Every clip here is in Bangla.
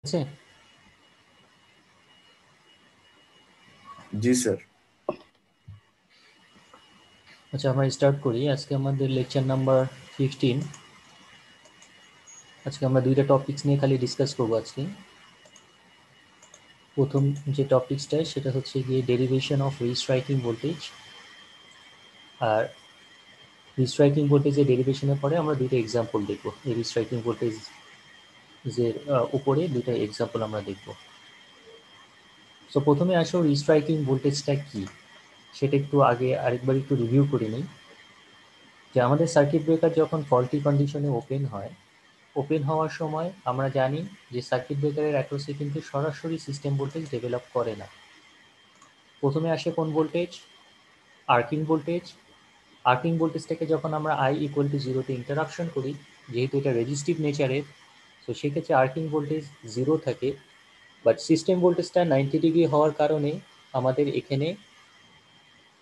আছে। জি স্যার। আচ্ছা, আমরা স্টার্ট করি। আজকে আমাদের লেকচার নাম্বার 15। আজকে আমরা দুইটা টপিকস নিয়ে খালি ডিসকাস করবো আজকে। প্রথম যে টপিকসটা সেটা হচ্ছে গিয়ে ডেরিভেশন অফ রিস্ট্রাইকিং ভোল্টেজ। আর রিস্ট্রাইকিং ভোল্টেজের ডেরিভেশনের পরে আমরা দুইটা এক্সাম্পল দেখবো। এই রিস্ট্রাইকিং ভোল্টেজের উপরে দুইটা এক্সাম্পল আমরা দেখব। সো প্রথমে আসো রিস্ট্রাইকিং ভোল্টেজটা কি সেটা একটু আগে আরেকবার একটু রিভিউ করে নিই। যে আমাদের সার্কিট ব্রেকার যখন ফল্টি কন্ডিশনে ওপেন হওয়ার সময় আমরা জানি যে সার্কিট ব্রেকারের অ্যাক্রসে কিন্তু সরাসরি সিস্টেম ভোল্টেজ ডেভেলপ করে না। প্রথমে আসে কোন ভোল্টেজ? আর্কিং ভোল্টেজ। আর্কিং ভোল্টেজটাকে যখন আমরা আই ইকুয়াল টু জিরোতে ইন্টারাপশন করি, যেহেতু এটা রেজিস্টিভ নেচারের, তো সেক্ষেত্রে আর্কিং ভোল্টেজ জিরো থাকে। বাট সিস্টেম ভোল্টেজটা 90 ডিগ্রি হওয়ার কারণে আমাদের এখানে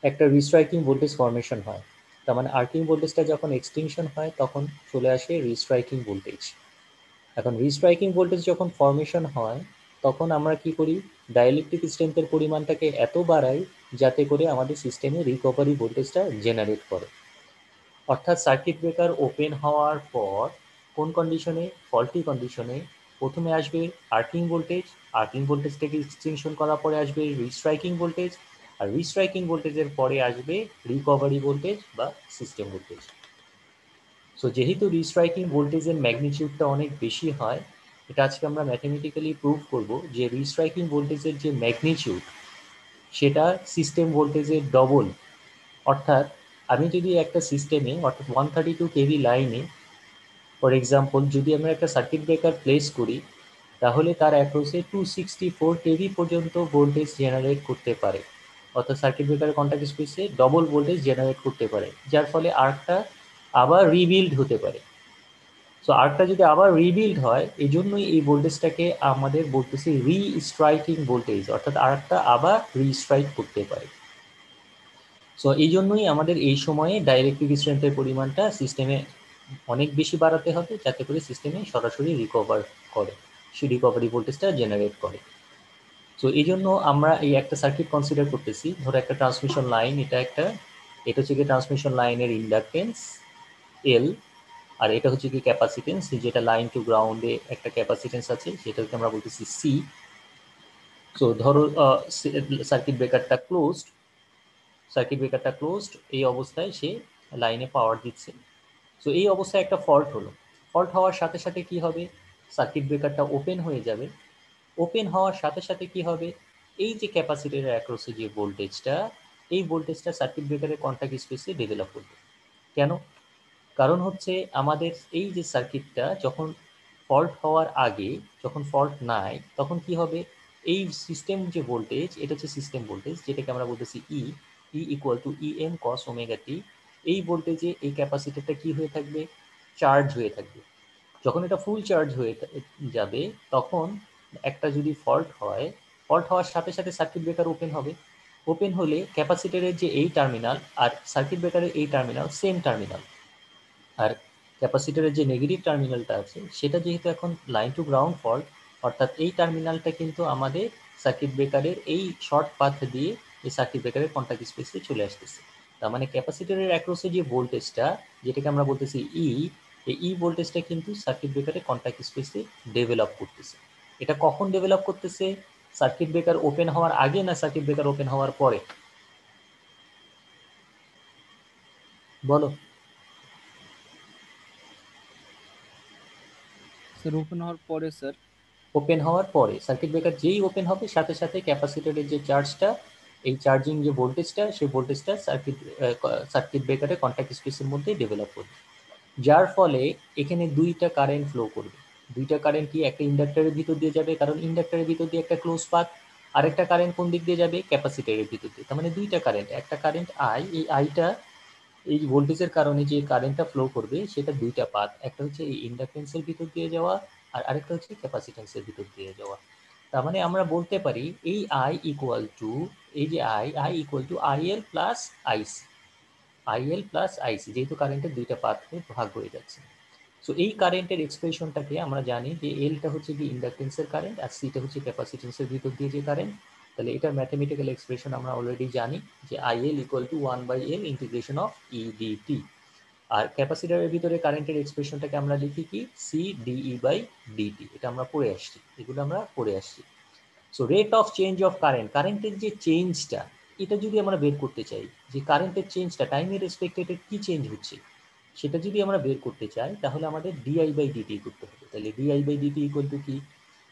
একটা রিস্ট্রাইকিং ভোল্টেজ ফর্মেশন হয়। তার মানে আর্কিং ভোল্টেজটা যখন এক্সটিংশন হয় তখন চলে আসে রিস্ট্রাইকিং ভোল্টেজ। এখন রিস্ট্রাইকিং ভোল্টেজ যখন ফর্মেশন হয় তখন আমরা কি করি? ডাইইলেকট্রিক স্ট্রেংথের পরিমাণটাকে এত বাড়াই যাতে করে আমাদের সিস্টেমে রিকভারি ভোল্টেজটা জেনারেট করে। অর্থাৎ সার্কিট ব্রেকার ওপেন হওয়ার পর কোন কন্ডিশনে? ফল্টি কন্ডিশনে প্রথমে আসবে আর্কিং ভোল্টেজ। আর্কিং ভোল্টেজটাকে এক্সটেনশন করার পরে আসবে রিস্ট্রাইকিং ভোল্টেজ। আর রিস্ট্রাইকিং ভোল্টেজের পরে আসবে রিকভারি ভোল্টেজ বা সিস্টেম ভোল্টেজ। সো যেহেতু রিস্ট্রাইকিং ভোল্টেজের ম্যাগনিটিউডটা অনেক বেশি হয়, এটা আজকে আমরা ম্যাথমেটিক্যালি প্রুভ করব যে রিস্ট্রাইকিং ভোল্টেজের যে ম্যাগনিটিউড সেটা সিস্টেম ভোল্টেজের ডবল। অর্থাৎ আমি যদি একটা সিস্টেমে অর্থাৎ 132 কেভি লাইনে ফর এক্সাম্পল যদি আমরা একটা সার্কিট ব্রেকার প্লেস করি, তাহলে তার অ্যাক্রসে 264 কেভি পর্যন্ত ভোল্টেজ জেনারেট করতে পারে। অর্থাৎ সার্কিট ব্রেকারের কন্ট্যাক্ট স্পেসে ডবল ভোল্টেজ জেনারেট করতে পারে, যার ফলে আর্কটা আবার রিবিল্ড হতে পারে। সো আর্কটা যদি আবার রিবিল্ড হয়, এই জন্যই এই ভোল্টেজটাকে আমাদের বলতেছি রিস্ট্রাইকিং ভোল্টেজ, অর্থাৎ আর্কটা আবার রিস্ট্রাইক করতে পারে। সো এই জন্যই আমাদের এই সময়ে ডাইইলেকট্রিক স্ট্রেংথের পরিমাণটা সিস্টেমে অনেক বেশি বাড়াতে হবে যাতে করে সিস্টেমে সরাসরি রিকভার করে, সেই রিকভারি ভোল্টেজটা জেনারেট করে। সো এই জন্য আমরা এই একটা সার্কিট কনসিডার করতেছি। ধরো একটা ট্রান্সমিশন লাইন, এটা হচ্ছে কি ট্রান্সমিশন লাইনের ইন্ডাকটেন্স এল, আর এটা হচ্ছে কি ক্যাপাসিটেন্স, যেটা লাইন টু গ্রাউন্ডে একটা ক্যাপাসিটেন্স আছে, সেটাকে আমরা বলতেছি সি। সো ধরো সার্কিট ব্রেকারটা ক্লোজড, এই অবস্থায় সে লাইনে পাওয়ার দিচ্ছে। সো এই অবস্থায় একটা ফল্ট হলো। ফল্ট হওয়ার সাথে সাথে কি হবে? সার্কিট ব্রেকারটা ওপেন হয়ে যাবে। ওপেন হওয়ার সাথে সাথে কি হবে? এই যে ক্যাপাসিটরের অ্যাক্রসে যে ভোল্টেজটা, এই ভোল্টেজটা সার্কিট ব্রেকারের কন্ট্যাক্ট স্পেসে ডেভেলপ করবে। কেন? কারণ হচ্ছে আমাদের এই যে সার্কিটটা যখন ফল্ট হওয়ার আগে, যখন ফল্ট নাই, তখন কি হবে? এই সিস্টেম যে ভোল্টেজ, এটা হচ্ছে সিস্টেম ভোল্টেজ, যেটাকে আমরা বলতেছি E equal to EM cos omega T. এই ভোল্টেজে এই ক্যাপাসিটরটা কি হয়ে থাকবে? চার্জ হয়ে থাকবে। যখন এটা ফুল চার্জ হয়ে যাবে, তখন একটা যদি ফল্ট হওয়ার সাথে সাথে সার্কিট ব্রেকার ওপেন হবে। ওপেন হলে ক্যাপাসিটরের যে এই টার্মিনাল আর সার্কিট ব্রেকারের এই টার্মিনাল সেম টার্মিনাল। আর ক্যাপাসিটরের যে নেগেটিভ টার্মিনালটা আছে সেটা যেহেতু এখন লাইন টু গ্রাউন্ড ফল্ট, অর্থাৎ এই টার্মিনালটা কিন্তু আমাদের সার্কিট ব্রেকারের এই শর্ট পাথ দিয়ে এই সার্কিট ব্রেকারের কন্ট্যাক্ট স্পেসে চলে আসতেছে। তার মানে ক্যাপাসিটরের অ্যাক্রসে যে ভোল্টেজটা, যেটাকে আমরা বলতেছি এই ভোল্টেজটা কিন্তু সার্কিট ব্রেকারের কন্ট্যাক্ট স্পেসে ডেভেলপ করতেছে। এটা কখন ডেভেলপ করতেছে? সার্কিট ব্রেকার ওপেন হওয়ার আগে না সার্কিট ব্রেকার ওপেন হওয়ার পরে? বলো। স্যার ওপেন হওয়ার পরে স্যার। ওপেন হওয়ার পরে সার্কিট ব্রেকার যেই ওপেন হবে সাথে সাথে ক্যাপাসিটরের যে চার্জটা, এই চার্জিং যে ভোল্টেজটা, সেই ভোল্টেজটা সার্কিট ব্রেকারের কন্ট্যাক্ট স্পেসের মধ্যে ডেভেলপ করবে। যার ফলে এখানে দুইটা কারেন্ট ফ্লো করবে। দুইটা কারেন্ট কি? একটা ইন্ডাক্টরের ভিতর দিয়ে যাবে, কারণ ইন্ডাক্টরের ভিতর দিয়ে একটা ক্লোজ পাথ। আরেকটা কারেন্ট কোন দিক দিয়ে যাবে? ক্যাপাসিটরের ভিতর দিয়ে। তার মানে দুইটা কারেন্ট, একটা কারেন্ট আই, এই আইটা এই ভোল্টেজের কারণে যে কারেন্টটা ফ্লো করবে সেটা দুইটা পাথ, একটা হচ্ছে এই ইন্ডাকটেন্সের ভিতর দিয়ে যাওয়া, আর আরেকটা হচ্ছে ক্যাপাসিটেন্সের ভিতর দিয়ে যাওয়া। তার মানে আমরা বলতে পারি এই আই ইকুয়াল টু, এই যে I equal to IL plus IC. যেহেতু কারেন্টের দুইটা পাথে ভাগ হয়ে যাচ্ছে। সো এই কারেন্টের এক্সপ্রেশনটাকে আমরা জানি যে এলটা হচ্ছে কি ইন্ডাকটেন্সের কারেন্ট আর সিটা হচ্ছে ক্যাপাসিটেন্সের ভিতর দিয়ে যে কারেন্ট। তাহলে এটার ম্যাথমেটিক্যাল এক্সপ্রেশন আমরা অলরেডি জানি যে IL equal to 1/L integration of EDT. আর ক্যাপাসিটরের ভিতরে কারেন্টের এক্সপ্রেশনটাকে আমরা লিখি কি CdE/dt। এটা আমরা পড়ে আসছি, এগুলো আমরা পড়ে আসছি। So rate of change of current, কারেন্টের যে চেঞ্জটা, এটা যদি আমরা বের করতে চাই যে কারেন্টের চেঞ্জটা টাইমের রেসপেক্টেড কি চেঞ্জ হচ্ছে, সেটা যদি আমরা বের করতে চাই তাহলে আমাদের DI/dt করতে হবে। তাহলে DI/dt ইকুয়াল টু কি,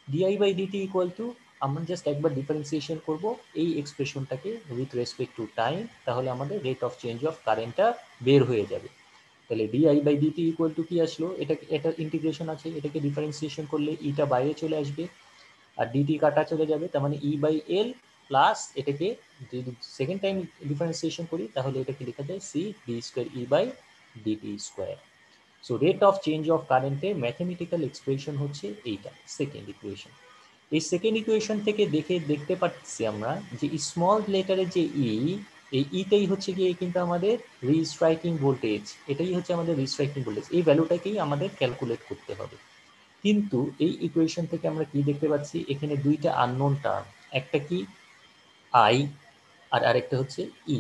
DI/dt ইকুয়াল টু আমরা জাস্ট একবার ডিফারেন্সিয়েশন করব এই এক্সপ্রেশনটাকে উইথ রেসপেক্ট টু টাইম, তাহলে আমাদের রেট অফ চেঞ্জ অফ কারেন্টটা বের হয়ে যাবে। তাহলে DI/dt ইকুয়াল টু কি আসলো, এটা ইন্টিগ্রেশন আছে, এটাকে ডিফারেন্সিয়েশন করলে ইটা বাইরে চলে আসবে আর ডিটি কাটা চলে যাবে, তার মানে E/L প্লাস এটাকে যদি সেকেন্ড টাইম ডিফারেন্সিয়েশন করি তাহলে এটাকে লেখা যায় CB²E/dt²। So rate of change of কারেন্টের ম্যাথমেটিক্যাল এক্সপ্রেশন হচ্ছে এইটা, সেকেন্ড ইকুয়েশন। এই সেকেন্ড ইকুয়েশন থেকে দেখতে পাচ্ছি আমরা যে স্মল লেটারের যে এই ইটাই হচ্ছে গিয়ে কিন্তু আমাদের রিস্ট্রাইকিং ভোল্টেজ, এটাই হচ্ছে আমাদের রিস্ট্রাইকিং ভোল্টেজ, এই ভ্যালুটাকেই আমাদের ক্যালকুলেট করতে হবে। কিন্তু এই ইকুয়েশন থেকে আমরা কি দেখতে পাচ্ছি, এখানে দুইটা আননোন টার্ম, একটা কি আই আর আরেকটা হচ্ছে ই।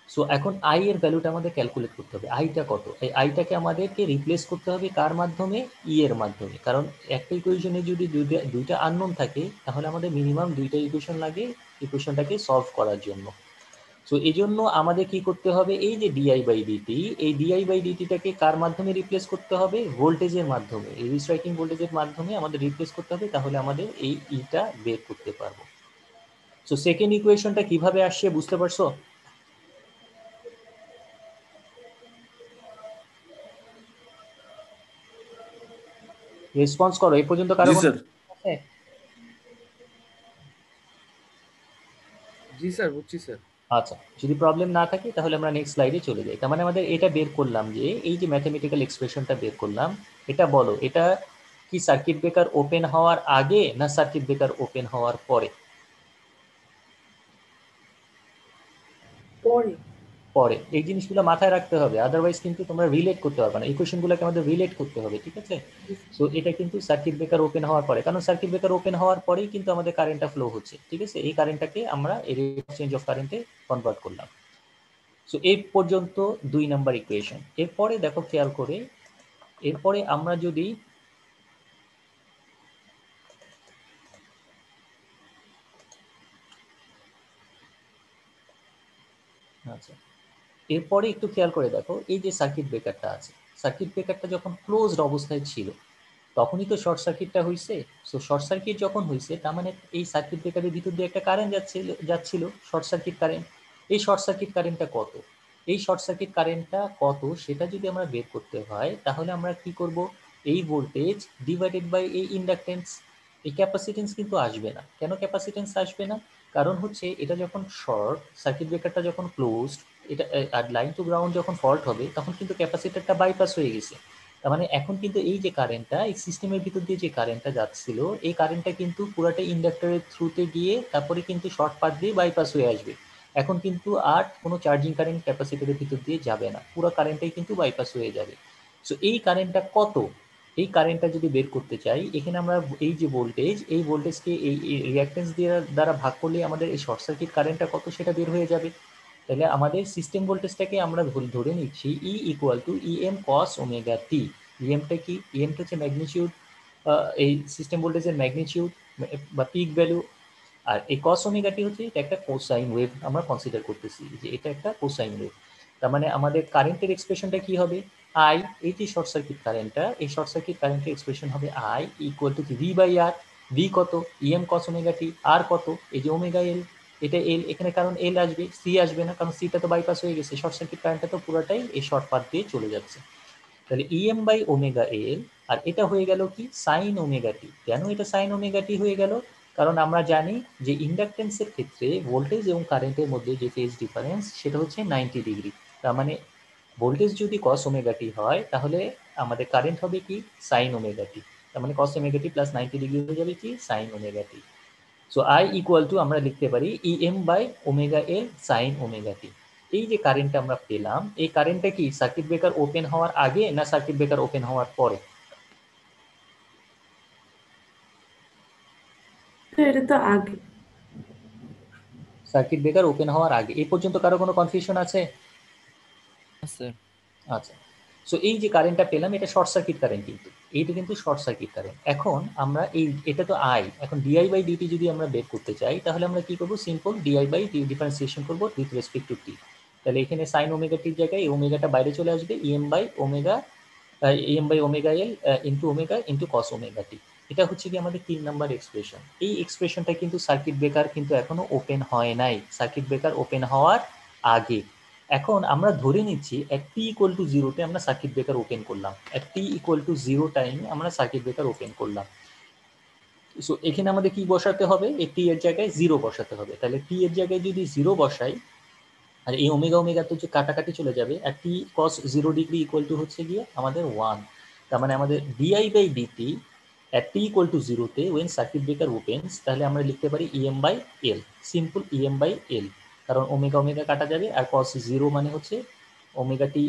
সো এখন আই এর ভ্যালুটা আমাদের ক্যালকুলেট করতে হবে, আইটা কত, এই আইটাকে আমাদেরকে রিপ্লেস করতে হবে কার মাধ্যমে, ই এর মাধ্যমে। কারণ একটা ইকুয়েশনে যদি দুইটা আননোন থাকে তাহলে আমাদের মিনিমাম দুইটা ইকুয়েশন লাগে ইকুয়েশনটাকে সলভ করার জন্য। সো এই জন্য আমাদের কি করতে হবে, এই যে DI/dt, এই DI/dtটাকে কার মাধ্যমে রিপ্লেস করতে হবে, ভোল্টেজের মাধ্যমে, এই রিস্ট্রাইকিং ভোল্টেজের মাধ্যমে আমাদের রিপ্লেস করতে হবে, তাহলে আমাদের এই ইটা বের করতে পারবো। সো সেকেন্ড ইকুয়েশনটা কিভাবে আসছে বুঝতে পারছো? রেসপন্স করো, এই পর্যন্ত কারো জি কোনো স্যার। আছে? জি স্যার, বুঝছি স্যার। আচ্ছা, যদি প্রবলেম না থাকে তাহলে আমরা নেক্সট স্লাইডে চলে যাই। তার মানে আমাদের এটা বের করলাম যে এই যে ম্যাথমেটিক্যাল এক্সপ্রেশনটা বের করলাম, এটা বলো এটা কি সার্কিট ব্রেকার ওপেন হওয়ার আগে না সার্কিট ব্রেকার ওপেন হওয়ার পরে? পরে। পরে। এই জিনিসগুলো মাথায় রাখতে হবে, আদারওয়াইজ কিন্তু তোমরা রিলেট করতে পারবে না, ইকুয়েশনগুলোকে আমাদের রিলেট করতে হবে, ঠিক আছে? সো এটা কিন্তু সার্কিট ব্রেকার ওপেন হওয়ার পরে, কারণ সার্কিট ব্রেকার ওপেন হওয়ার পরেই কিন্তু আমাদের কারেন্টটা ফ্লো হচ্ছে, ঠিক আছে? এই কারেন্টটাকে আমরা চেঞ্জ অফ কারেন্টে কনভার্ট করলাম। সো এই পর্যন্ত 2 নাম্বার ইকুয়েশন। এরপরে দেখো খেয়াল করে, এরপরে আমরা যদি আচ্ছা, এরপরে একটু খেয়াল করে দেখো, এই যে সার্কিট ব্রেকারটা আছে, সার্কিট ব্রেকারটা যখন ক্লোজড অবস্থায় ছিল তখনই তো শর্ট সার্কিটটা হয়েছে। সো শর্ট সার্কিট যখন হয়েছে তার মানে এই সার্কিট ব্রেকারের ভিতর দিয়ে একটা কারেন্ট যাচ্ছিল শর্ট সার্কিট কারেন্ট। এই শর্ট সার্কিট কারেন্টটা কত, এই শর্ট সার্কিট কারেন্টটা কত সেটা যদি আমরা বের করতে হয় তাহলে আমরা কি করব, এই ভোল্টেজ ডিভাইডেড বাই এই ইন্ডাকটেন্স। এই ক্যাপাসিটেন্স কিন্তু আসবে না, কেন ক্যাপাসিটেন্স আসবে না, কারণ হচ্ছে এটা যখন শর্ট সার্কিট ব্রেকারটা যখন ক্লোজড, এটা আর লাইন টু গ্রাউন্ড যখন ফল্ট হবে তখন কিন্তু ক্যাপাসিটরটা বাইপাস হয়ে গেছে। তার মানে এখন কিন্তু এই যে কারেন্টটা এই সিস্টেমের ভিতর দিয়ে যে কারেন্টটা যাচ্ছিল, এই কারেন্টটা কিন্তু পুরাটা ইন্ডাক্টরের থ্রুতে গিয়ে তারপরে কিন্তু শর্ট পাথ দিয়ে বাইপাস হয়ে আসবে। এখন কিন্তু আর কোনো চার্জিং কারেন্ট ক্যাপাসিটরের ভিতর দিয়ে যাবে না, পুরো কারেন্টটাই কিন্তু বাইপাস হয়ে যাবে। সো এই কারেন্টটা কত, এই কারেন্টটা যদি বের করতে চাই, এখানে আমরা এই যে ভোল্টেজ, এই ভোল্টেজকে এই রিঅ্যাক্টেন্স দিয়ে দ্বারা ভাগ করলে আমাদের এই শর্ট সার্কিট কারেন্টটা কত সেটা বের হয়ে যাবে। তাহলে আমাদের সিস্টেম ভোল্টেজটাকে আমরা ধরে নিচ্ছি E equal to EM cos omega T. ইএমটা কি, ইএমটা হচ্ছে ম্যাগনিটিউড, এই সিস্টেম ভোল্টেজের ম্যাগনিটিউড বা পিক ভ্যালু। আর এই cos ওমেগা টি হচ্ছে এটা একটা কোসাইন ওয়েভ, আমরা কনসিডার করতেছি যে এটা একটা কোসাইন ওয়েভ। তার মানে আমাদের কারেন্টের এক্সপ্রেশনটা কি হবে, আই, এই যে শর্ট সার্কিট কারেন্টটা, এই শর্ট সার্কিট কারেন্টের এক্সপ্রেশন হবে আই ইকুয়াল টু কি V/R। ভি কত, EM cos ওমেগা টি, আর কত, এই যে ওমেগা এল, এটা এল, এখানে কারণ এল আসবে, সি আসবে না, কারণ সিটা তো বাইপাস হয়ে গেছে, শর্ট সার্কিট কারেন্টটা তো পুরোটাই এই শর্ট পাথ দিয়ে চলে যাচ্ছে। তাহলে EM/ওমেগা এল, আর এটা হয়ে গেল কি সাইন ওমেগা টি। কেন এটা সাইন ওমেগা টি হয়ে গেল, কারণ আমরা জানি যে ইন্ডাকটেন্সের ক্ষেত্রে ভোল্টেজ এবং কারেন্টের মধ্যে যে ফেজ ডিফারেন্স সেটা হচ্ছে 90 ডিগ্রি। তার মানে ভোল্টেজ যদি cos ওমেগা টি হয় তাহলে আমাদের কারেন্ট হবে কি সাইন ওমেগা টি। তার মানে cos ওমেগা টি প্লাস 90 ডিগ্রি হয়ে যাবে কি sine omega t. So I equal to আমরা লিখতে পারি EM/ওমেগা এল সাইন ওমেগা টি। এই যে কারেন্টটা আমরা পেলাম, এই কারেন্টটা কি সার্কিট ব্রেকার ওপেন হওয়ার আগে না সার্কিট ব্রেকার ওপেন হওয়ার পরে? এটা তো আগে। সার্কিট ব্রেকার ওপেন হওয়ার আগে। এই পর্যন্ত কারো কোনো কনফিউশন আছে? স্যার। আচ্ছা, সো এই যে কারেন্টটা পেলাম এটা শর্ট সার্কিট কারেন্ট, কিন্তু এইটা কিন্তু শর্ট সার্কিট কারেন্ট। এখন আমরা এই এটা তো আই, এখন ডিআই বাই ডিটি যদি আমরা বের করতে চাই তাহলে আমরা কি করবো, সিম্পল ডিআই বাই ডিফারেন্সিয়েশন করবো উইথ রেসপেক্ট টু টি। তাহলে এখানে সাইন ওমেগা টির জায়গায় এই ওমেগাটা বাইরে চলে আসবে, EM by omega L into omega into cos omega T. এটা হচ্ছে কি আমাদের 3 নাম্বার এক্সপ্রেশন। এই এক্সপ্রেশনটা কিন্তু সার্কিট ব্রেকার কিন্তু এখনো ওপেন হয় নাই, সার্কিট ব্রেকার ওপেন হওয়ার আগে। এখন আমরা ধরে নিচ্ছি at t equal to 0 তে আমরা সার্কিট ব্রেকার ওপেন করলাম, at t equal to 0 টাইমে আমরা সার্কিট ব্রেকার ওপেন করলাম। সো এখানে আমাদের কি বসাতে হবে, এই t এর জায়গায় 0 বসাতে হবে। তাহলে t এর জায়গায় যদি 0 বসাই, আর এই ওমেগা ওমেগা তো যে কাটাকাটি চলে যাবে, আর t cos 0 degree equal to হচ্ছে গিয়ে আমাদের 1। তার মানে আমাদের DI by DT at t equal to 0 তে when সার্কিট ব্রেকার ওপেন্স, তাহলে আমরা লিখতে পারি EM by L, simple EM by L, কারণ ওমেগা ওমেগা কাটা যাবে, আর cos 0 মানে হচ্ছে ওমেগা টি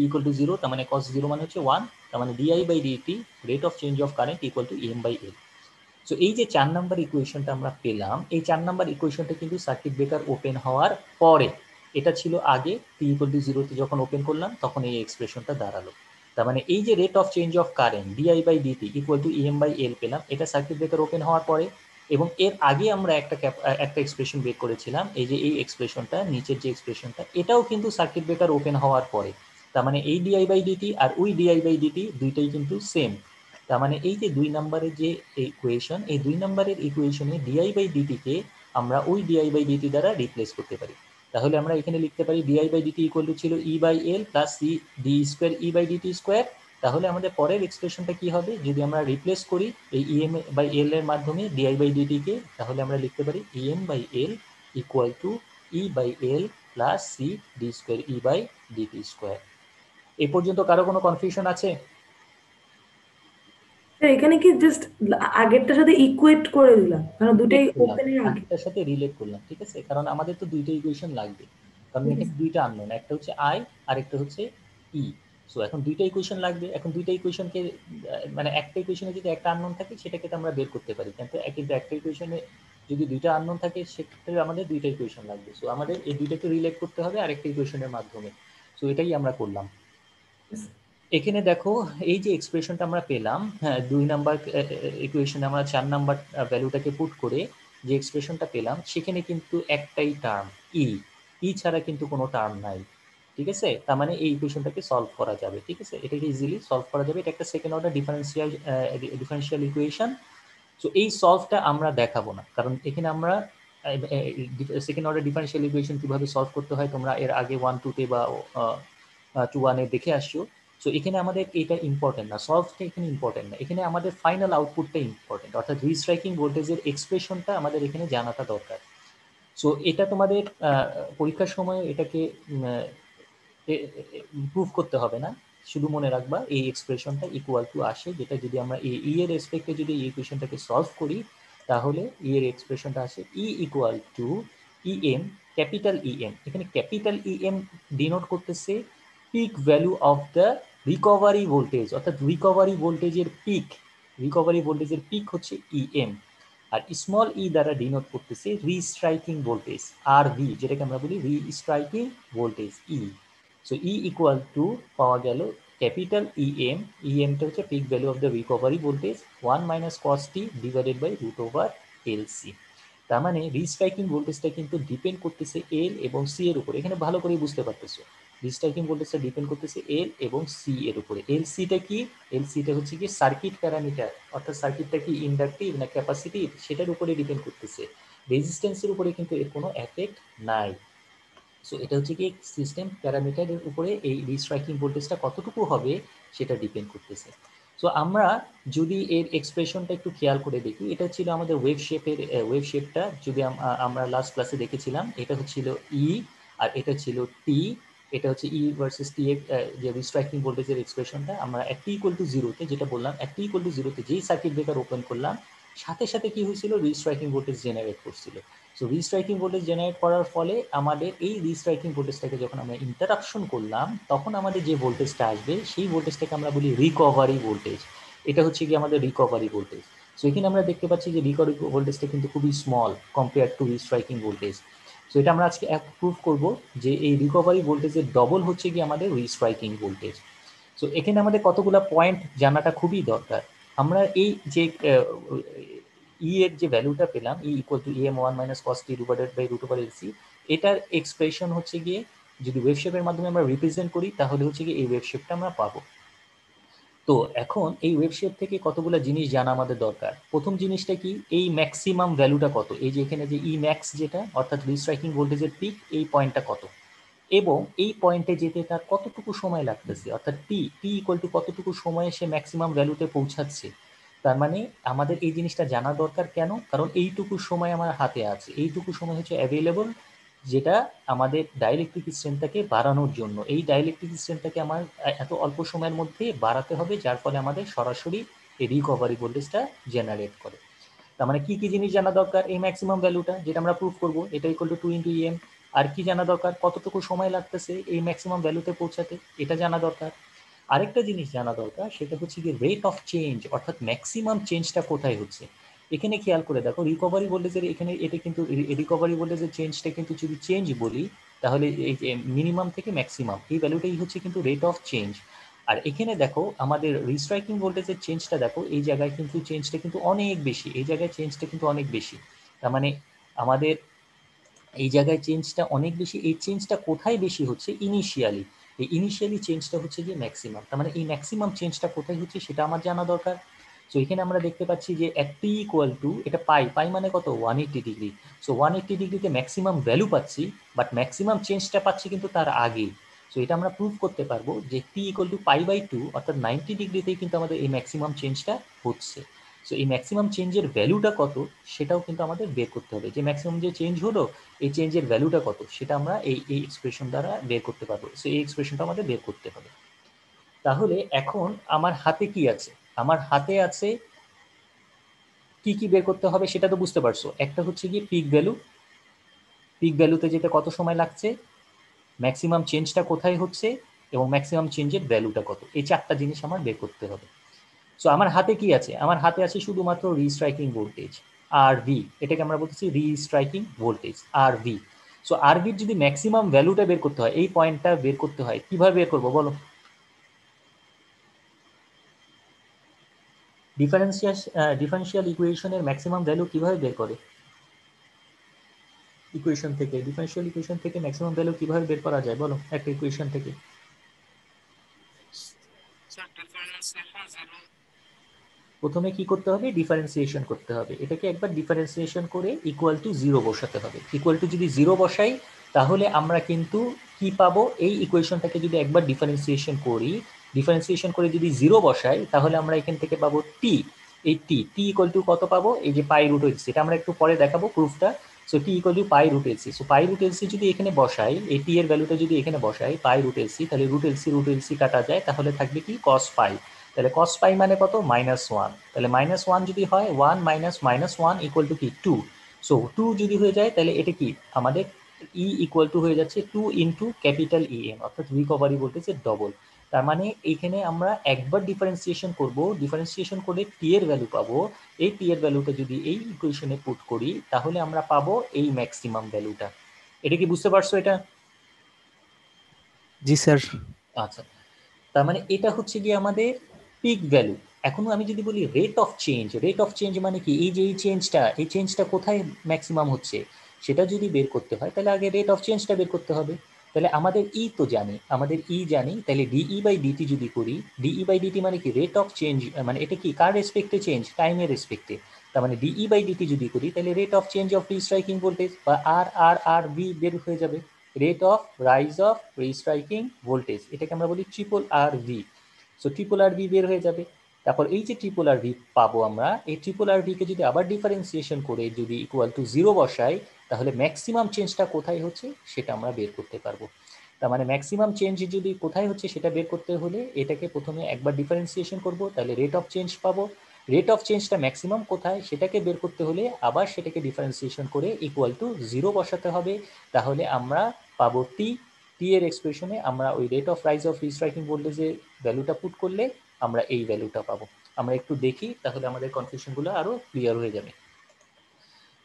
ইকুয়াল টু 0, তার মানে cos 0 মানে হচ্ছে 1, তার মানে DI by DT rate of change of current equal to EM by L. So এই যে 4 নাম্বার ইকুয়েশনটা আমরা পেলাম, এই 4 নাম্বার ইকুয়েশনটা কিন্তু সার্কিট ব্রেকার ওপেন হওয়ার পরে। এটা ছিল আগে, টি ইকুয়াল টু 0 তে যখন ওপেন করলাম তখন এই এক্সপ্রেশনটা দাঁড়ালো। তার মানে এই যে rate of change of current DI by DT equal to EM by L পেলাম, এটা সার্কিট ব্রেকার ওপেন হওয়ার পরে। এবং এর আগে আমরা একটা এক্সপ্রেশন বের করেছিলাম, এই যে এই এক্সপ্রেশনটা, নিচের যে এক্সপ্রেশনটা, এটাও কিন্তু সার্কিট ব্রেকার ওপেন হওয়ার পরে। তার মানে এই ডিআই বাই ডিটি আর ওই ডিআই বাই ডিটি দুইটাই কিন্তু সেম। তার মানে এই যে 2 নম্বরের যে ইকুয়েশন, এই 2 নম্বরের ইকুয়েশনে ডিআই বাই ডিটিকে আমরা ওই ডিআই বাই ডিটি দ্বারা রিপ্লেস করতে পারি। তাহলে আমরা এখানে লিখতে পারি DI by DT equal to ছিল E by L plus C D square E by DT square. তাহলে আমাদের পরের এক্সপ্রেশনটা কি হবে, যদি আমরা রিপ্লেস করি এই ইএম বাই এল এর মাধ্যমে ডিআই বাই ডিটিকে, তাহলে আমরা লিখতে পারি EM by L equal to E by L plus C D square E by DT square. এ পর্যন্ত কারো কোনো কনফিউশন আছে? এখানে কি জাস্ট আগেরটার সাথে ইকুয়েট করে দিলাম, কারণ দুটাই রিলেট করলাম, ওপেনের আগে। আগেরটার সাথে রিলেট করলাম, ঠিক আছে, কারণ আমাদের তো দুইটা ইকুয়েশন লাগবে, কারণ ঠিক এখানে আছে। দুইটা আননোন, একটা হচ্ছে আই আর একটা হচ্ছে ই। সো এখন দুইটা ইকুয়েশন লাগবে, এখন দুইটা ইকুয়েশনকে মানে একটা ইকুয়েশনে যদি একটা আননোন থাকে সেটাকে তো আমরা বের করতে পারি, কিন্তু একটা ইকুয়েশনে যদি দুইটা আননোন থাকে সেক্ষেত্রে আমাদের দুইটা ইকুয়েশন লাগবে। সো আমাদের এই দুইটাকে রিলেট করতে হবে আরেকটা ইকুয়েশনের মাধ্যমে। সো এটাই আমরা করলাম। এখানে দেখো এই যে এক্সপ্রেশনটা আমরা পেলাম, হ্যাঁ 2 নাম্বার ইকুয়েশনে আমরা 4 নাম্বার ভ্যালুটাকে পুট করে যে এক্সপ্রেশনটা পেলাম, সেখানে কিন্তু একটাই টার্ম ই, ই ছাড়া কিন্তু কোনো টার্ম নাই, ঠিক আছে। তার মানে এই ইকুয়েশনটাকে সলভ করা যাবে, ঠিক আছে, এটাকে ইজিলি সলভ করা যাবে। এটা একটা second order differential equation. So এই সলভটা আমরা দেখাবো না, কারণ এখানে আমরা সেকেন্ড অর্ডার ডিফারেন্সিয়াল ইকুয়েশন কিভাবে সলভ করতে হয় তোমরা এর আগে 1-2 বা 2-1 দেখে আসছো। সো এখানে আমাদের এটা ইম্পর্টেন্ট না, সলভটা এখানে ইম্পর্টেন্ট না, এখানে আমাদের ফাইনাল আউটপুটটা ইম্পর্টেন্ট, অর্থাৎ রিস্ট্রাইকিং ভোল্টেজের এক্সপ্রেশনটা আমাদের এখানে জানাটা দরকার। সো এটা তোমাদের পরীক্ষার সময় এটাকে প্রুভ করতে হবে না, শুধু মনে রাখবা এই এক্সপ্রেশনটা ইকুয়াল টু আসে, যেটা যদি আমরা ই এর রেসপেক্টে যদি এই ইকুয়েশনটাকে সলভ করি, তাহলে ই এর এক্সপ্রেশনটা আসে E equal to EM, capital EM, এখানে ক্যাপিটাল ইএম ডিনোট করতেছে peak value of the recovery voltage, অর্থাৎ রিকভারি ভোল্টেজের পিক, রিকভারি ভোল্টেজের পিক হচ্ছে ইএম। আর স্মল ই দ্বারা ডিনোট করতেছে রিস্ট্রাইকিং ভোল্টেজ আর ভি, যেটাকে আমরা বলি restriking voltage E. So E equal to পাওয়া গেল ক্যাপিটাল ইএম, ইএমটা হচ্ছে peak value of the recovery voltage 1 minus cos T divided by root over L C. তার মানে রিস্ট্রাইকিং ভোল্টেজটা কিন্তু ডিপেন্ড করতেছে এল এবং সি এর উপর, এখানে ভালো করে বুঝতে পারতেছো রিস্ট্রাইকিং ভোল্টেজটা ডিপেন্ড করতেছে এল এবং সি এর উপরে। এল সিটা কি, এল সিটা হচ্ছে কি সার্কিট প্যারামিটার, অর্থাৎ সার্কিটটা কি ইন্ডাকটিভ না ক্যাপাসিটিভ সেটার উপরে ডিপেন্ড করতেছে, রেজিস্ট্যান্সের উপরে কিন্তু এর কোনো এফেক্ট নাই। সো এটা হচ্ছে কি সিস্টেম প্যারামিটারের উপরে এই রিস্ট্রাইকিং ভোল্টেজটা কতটুকু হবে সেটা ডিপেন্ড করতেছে। সো আমরা যদি এর এক্সপ্রেশনটা একটু খেয়াল করে দেখি, এটা ছিল আমাদের ওয়েভ শেপটা, যদি আমরা লাস্ট ক্লাসে দেখেছিলাম, এটা হচ্ছিল ই আর এটা ছিল টি, এটা হচ্ছে ই ভার্সেস টি এর যে রিস্ট্রাইকিং ভোল্টেজের এক্সপ্রেশনটা আমরা এক টি ইকুয়াল টু জিরোতে, যেটা বললাম এক টি ইকুয়াল টু জিরোতে যেই সার্কিট ব্রেকার ওপেন করলাম সাথে সাথে কি হয়েছিল, রিস্ট্রাইকিং ভোল্টেজ জেনারেট করছিল। সো রিস্ট্রাইকিং ভোল্টেজ জেনারেট করার ফলে আমাদের এই রিস্ট্রাইকিং ভোল্টেজটাকে যখন আমরা ইন্টারাপশন করলাম তখন আমাদের যে ভোল্টেজটা আসবে সেই ভোল্টেজটাকে আমরা বলি রিকভারি ভোল্টেজ, এটা হচ্ছে কি আমাদের রিকভারি ভোল্টেজ। সো এখানে আমরা দেখতে পাচ্ছি যে রিকভারি ভোল্টেজটা কিন্তু খুবই small compare to restriking voltage. So এটা আমরা আজকে প্রুভ করব যে এই রিকভারি ভোল্টেজের ডবল হচ্ছে কি আমাদের রিস্ট্রাইকিং ভোল্টেজ। সো এখানে আমাদের কতগুলো পয়েন্ট জানাটা খুবই দরকার। আমরা এই যে ই এর যে ভ্যালুটা পেলাম, E equal to em 1 minus cos T divided by root over LC, এটার এক্সপ্রেশন হচ্ছে গিয়ে যদি ওয়েভ শেপের মাধ্যমে আমরা রিপ্রেজেন্ট করি তাহলে হচ্ছে গিয়ে এই ওয়েভ শেপটা আমরা পাবো। তো এখন এই ওয়েভ শেপ থেকে কতগুলো জিনিস জানা আমাদের দরকার। প্রথম জিনিসটা কি, এই ম্যাক্সিমাম ভ্যালুটা কত, এই যে এখানে যে ই ম্যাক্স যেটা অর্থাৎ রিস্ট্রাইকিং ভোল্টেজের পিক, এই পয়েন্টটা কত এবং এই পয়েন্টে যেতে তার কতটুকু সময় লাগতেছে, অর্থাৎ টি টি ইকুয়াল টু কতটুকু সময়ে সে ম্যাক্সিমাম ভ্যালুতে পৌঁছাচ্ছে। তার মানে আমাদের এই জিনিসটা জানা দরকার কেন, কারণ এইটুকু সময় আমার হাতে আছে, এইটুকু সময় হচ্ছে অ্যাভেলেবল, যেটা আমাদের ডাইলেকট্রিক স্ট্রেংথটাকে বাড়ানোর জন্য। এই ডাইলেকট্রিক স্ট্রেংথটাকে আমার এত অল্প সময়ের মধ্যে বাড়াতে হবে, যার ফলে আমাদের সরাসরি এই রিকভারি ভোল্টেজটা জেনারেট করে। তার মানে কি কি জিনিস জানা দরকার, এই ম্যাক্সিমাম ভ্যালুটা যেটা আমরা প্রুভ করবো এটা ইকুয়াল টু 2 ইন্টু ইএম। আর কি জানা দরকার, কতটুকু সময় লাগতেছে এই ম্যাক্সিমাম ভ্যালুতে পৌঁছাতে, এটা জানা দরকার। আরেকটা জিনিস জানা দরকার, সেটা হচ্ছে কি রেট অফ চেঞ্জ, অর্থাৎ ম্যাক্সিমাম চেঞ্জটা কোথায় হচ্ছে। এখানে খেয়াল করে দেখো রিকভারি ভোল্টেজের এখানে এটা কিন্তু রিকভারি ভোল্টেজের চেঞ্জটা কিন্তু যদি চেঞ্জ বলি তাহলে এই যে মিনিমাম থেকে ম্যাক্সিমাম এই ভ্যালুটাই হচ্ছে কিন্তু রেট অফ চেঞ্জ। আর এখানে দেখো আমাদের রিস্ট্রাইকিং ভোল্টেজের চেঞ্জটা দেখো, এই জায়গায় কিন্তু চেঞ্জটা কিন্তু অনেক বেশি, এই জায়গায় চেঞ্জটা কিন্তু অনেক বেশি। তার মানে আমাদের এই জায়গায় চেঞ্জটা অনেক বেশি, এই চেঞ্জটা কোথায় বেশি হচ্ছে, ইনিশিয়ালি। এই ইনিশিয়ালি চেঞ্জটা হচ্ছে গিয়ে ম্যাক্সিমাম। তার মানে এই ম্যাক্সিমাম চেঞ্জটা কোথায় হচ্ছে সেটা আমার জানা দরকার। সো এখানে আমরা দেখতে পাচ্ছি যে এট টি ইকুয়াল টু, এটা পাই, পাই মানে কত, 180 ডিগ্রি। সো 180 ডিগ্রিতে ম্যাক্সিমাম ভ্যালু পাচ্ছি, বাট ম্যাক্সিমাম চেঞ্জটা পাচ্ছি কিন্তু তার আগেই। সো এটা আমরা প্রুভ করতে পারবো যে টি ইকুয়াল টু পাই বাই 2 অর্থাৎ 90 ডিগ্রিতেই কিন্তু আমাদের এই ম্যাক্সিমাম চেঞ্জটা হচ্ছে। সো এই ম্যাক্সিমাম চেঞ্জের ভ্যালুটা কত সেটাও কিন্তু আমাদের বের করতে হবে, যে ম্যাক্সিমাম যে চেঞ্জ হলো এই চেঞ্জের ভ্যালুটা কত সেটা আমরা এই এক্সপ্রেশন দ্বারা বের করতে পারবো। সো এই এক্সপ্রেশনটা আমাদের বের করতে হবে। তাহলে এখন আমার হাতে কি আছে, আমার হাতে আছে কি কি বের করতে হবে সেটা তো বুঝতে পারছো। একটা হচ্ছে গিয়ে পিক ভ্যালু, পিক ভ্যালুতে যেতে কত সময় লাগছে, ম্যাক্সিমাম চেঞ্জটা কোথায় হচ্ছে এবং ম্যাক্সিমাম চেঞ্জের ভ্যালুটা কত, এই চারটা জিনিস আমার বের করতে হবে। সো আমার হাতে কি আছে, আমার হাতে আছে শুধুমাত্র রিস্ট্রাইকিং ভোল্টেজ আর ভি, এটাকে আমরা বলতেছি রিস্ট্রাইকিং ভোল্টেজ আর ভি। সো আর ভির যদি ম্যাক্সিমাম ভ্যালুটা বের করতে হয়, এই পয়েন্টটা বের করতে হয়, কিভাবে বের করবো বলো। ডিফারেন্সিয়াল ইকুয়েশনের ম্যাক্সিমাম ভ্যালু কিভাবে বের করে, ইকুয়েশন থেকে, ডিফারেন্সিয়াল ইকুয়েশন থেকে ম্যাক্সিমাম ভ্যালু কিভাবে বের করা যায় বলো একটা ইকুয়েশন থেকে। প্রথমে কি করতে হবে, ডিফারেন্সিয়েশন করতে হবে, এটাকে একবার ডিফারেন্সিয়েশন করে ইকুয়াল টু জিরো বসাতে হবে। ইকুয়াল টু যদি জিরো বসাই তাহলে আমরা কিন্তু কি পাবো, এই ইকুয়েশনটাকে যদি একবার ডিফারেন্সিয়েশন করি, ডিফারেন্সিয়েশন করে যদি জিরো বসাই তাহলে আমরা এখান থেকে পাবো টি। এই টি টি ইকুয়াল টু কত পাবো, এই যে পাই রুট এলসি, এটা আমরা একটু পরে দেখাবো প্রুফটা। So T equal to pi root LC. So pi root LC যদি এখানে বসাই, এই টি এর ভ্যালুটা যদি এখানে বসাই পাই রুট এলসি, তাহলে রুট এলসি কাটা যায়, তাহলে থাকবে কি কস পাই। তাহলে কস পাই মানে কত, -1। তাহলে -1 যদি হয়, 1 মাইনাস -1 ইকুয়াল টু কি 2। সো 2 যদি হয়ে যায় তাহলে এটা কি আমাদের ই ইকুয়াল টু হয়ে যাচ্ছে 2 ইন্টু ক্যাপিটাল ইএম, অর্থাৎ রিকভারি ভোল্টেজের ডবল। তার মানে এইখানে আমরা একবার ডিফারেন্সিয়েশন করব, ডিফারেন্সিয়েশন করে টি এর ভ্যালু পাবো। এই টি এর ভ্যালুটা যদি এই ইকুয়েশনে পুট করি তাহলে আমরা পাবো এই ম্যাক্সিমাম ভ্যালুটা। এটা কি বুঝতে পারছো এটা? জি স্যার। আচ্ছা, তার মানে এটা হচ্ছে গিয়ে আমাদের পিক ভ্যালু। এখনো আমি যদি বলি rate of change, rate of change মানে কি, এই যে এই চেঞ্জটা কোথায় ম্যাক্সিমাম হচ্ছে সেটা যদি বের করতে হয় তাহলে আগে রেট অফ চেঞ্জটা বের করতে হবে। তাহলে আমাদের ই তো জানি, আমাদের ই জানি, তাহলে ডিই বাই ডিটি যদি করি, ডিই বাই ডিটি মানে কি রেট অফ চেঞ্জ, মানে এটা কি কার রেসপেক্টে চেঞ্জ, টাইমের রেসপেক্টে। তার মানে ডিই বাই ডিটি যদি করি তাহলে rate of change of restriking voltage বা আর আর আর ভি বের হয়ে যাবে, rate of rise of restriking voltage, এটাকে আমরা বলি triple R V. So triple R V বের হয়ে যাবে। তারপর এই যে ট্রিপল আর ভি পাবো আমরা, এই ট্রিপল আর ভিকে যদি আবার ডিফারেন্সিয়েশন করে যদি ইকুয়াল টু জিরো বসাই তাহলে ম্যাক্সিমাম চেঞ্জটা কোথায় হচ্ছে সেটা আমরা বের করতে পারবো। তার মানে ম্যাক্সিমাম চেঞ্জ যদি কোথায় হচ্ছে সেটা বের করতে হলে এটাকে প্রথমে একবার ডিফারেন্সিয়েশন করব, তাহলে রেট অফ চেঞ্জ পাবো। রেট অফ চেঞ্জটা ম্যাক্সিমাম কোথায় সেটাকে বের করতে হলে আবার সেটাকে ডিফারেন্সিয়েশন করে ইকুয়াল টু জিরো বসাতে হবে। তাহলে আমরা পাবো টি। টি এর এক্সপ্রেশনে আমরা ওই rate of rise of restriking ভোল্টেজের ভ্যালুটা পুট করলে আমরা এই ভ্যালুটা পাবো। আমরা একটু দেখি, তাহলে আমাদের কনফিউশনগুলো আরো ক্লিয়ার হয়ে যাবে।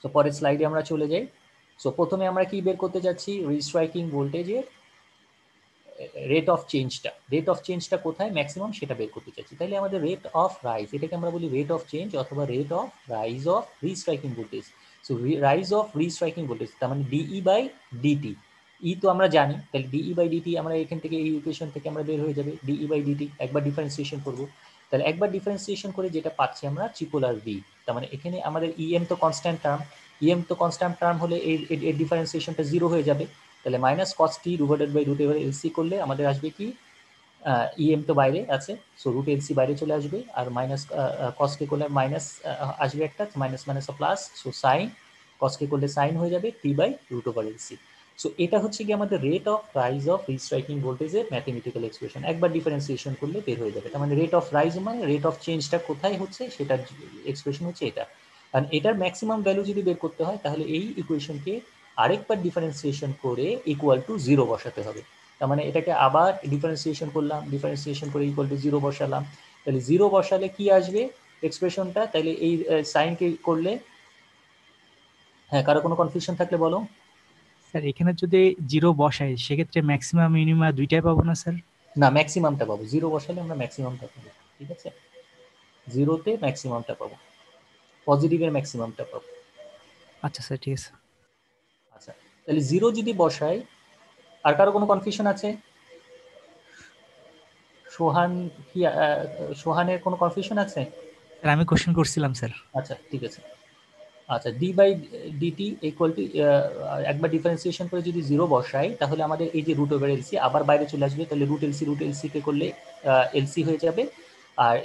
তো পরের স্লাইডে আমরা চলে যাই। সো প্রথমে আমরা কি বের করতে যাচ্ছি, রিস্ট্রাইকিং ভোল্টেজের রেট অফ চেঞ্জটা কোথায় ম্যাক্সিমাম সেটা বের করতে চাচ্ছি। তাহলে আমাদের রেট অফ রাইজ, এটাকে আমরা বলি রেট অফ চেঞ্জ অথবা rate of rise of restriking voltage. So rise of restriking voltage তার মানে ডিই বাই ডিটি। ই তো আমরা জানি, তাহলে ডিই বাই ডিটি আমরা এখান থেকে এই ইকুয়েশন থেকে আমরা বের হয়ে যাবে ডিই বাই ডিটি। একবার ডিফারেন্সিয়েশন করবো, তাহলে একবার ডিফারেন্সিয়েশন করে যেটা পাচ্ছি আমরা ট্রিপল আর বি। তার মানে এখানে আমাদের ইএম তো কনস্ট্যান্ট টার্ম, ইএম তো কনস্ট্যান্ট টার্ম হলে এর ডিফারেন্সিয়েশনটা জিরো হয়ে যাবে। তাহলে minus cos T divided by root over LC করলে আমাদের আসবে কি, ইএম তো বাইরে আছে, সো রুট এলসি বাইরে চলে আসবে, আর মাইনাস কস কে করলে মাইনাস আসবে একটা, minus minus plus, so sine cos কে করলে সাইন হয়ে যাবে T by root over LC. So এটা হচ্ছে কি আমাদের rate of rise of restriking ভোল্টেজের ম্যাথমেটিক্যাল এক্সপ্রেশন। একবার ডিফারেন্সিয়েশন করলে বের হয়ে যাবে। তার মানে রেট অফ রাইজ মানে রেট অফ চেঞ্জটা কোথায় হচ্ছে সেটার এক্সপ্রেশন হচ্ছে এটা। কারণ এটার ম্যাক্সিমাম ভ্যালু যদি বের করতে হয় তাহলে এই ইকুয়েশনকে আরেকবার ডিফারেন্সিয়েশন করে ইকুয়াল টু জিরো বসাতে হবে। তার মানে এটাকে আবার ডিফারেন্সিয়েশন করলাম, ডিফারেন্সিয়েশন করে ইকুয়াল টু জিরো বসালাম। তাহলে জিরো বসালে কি আসবে এক্সপ্রেশনটা, তাহলে এই সাইনকে করলে, হ্যাঁ কারো কোনো কনফিউশন থাকলে বলো। স্যার এখানে যদি জিরো বসাই সেক্ষেত্রে ম্যাক্সিমাম মিনিমাম দুইটাই পাবো না স্যার? না, ম্যাক্সিমামটা পাবো, জিরো বসালে আমরা ম্যাক্সিমামটা পাবো, ঠিক আছে, জিরোতে ম্যাক্সিমামটা পাবো, পজিটিভের ম্যাক্সিমামটা পাবো। আচ্ছা স্যার ঠিক আছে। আচ্ছা, তাহলে জিরো যদি বসাই, আর কারো কোনো কনফিউশন আছে? সোহান কি সোহানের কোনো কনফিউশন আছে? স্যার আমি কোশ্চেন করছিলাম স্যার। আচ্ছা ঠিক আছে। আচ্ছা, D by DT equal to, একবার ডিফারেন্সিয়েশন করে যদি জিরো বসাই তাহলে আমাদের এই যে রুট ওভার এলসি আবার বাইরে চলে আসবে, তাহলে রুট এলসি কে করলে এলসি হয়ে যাবে, আর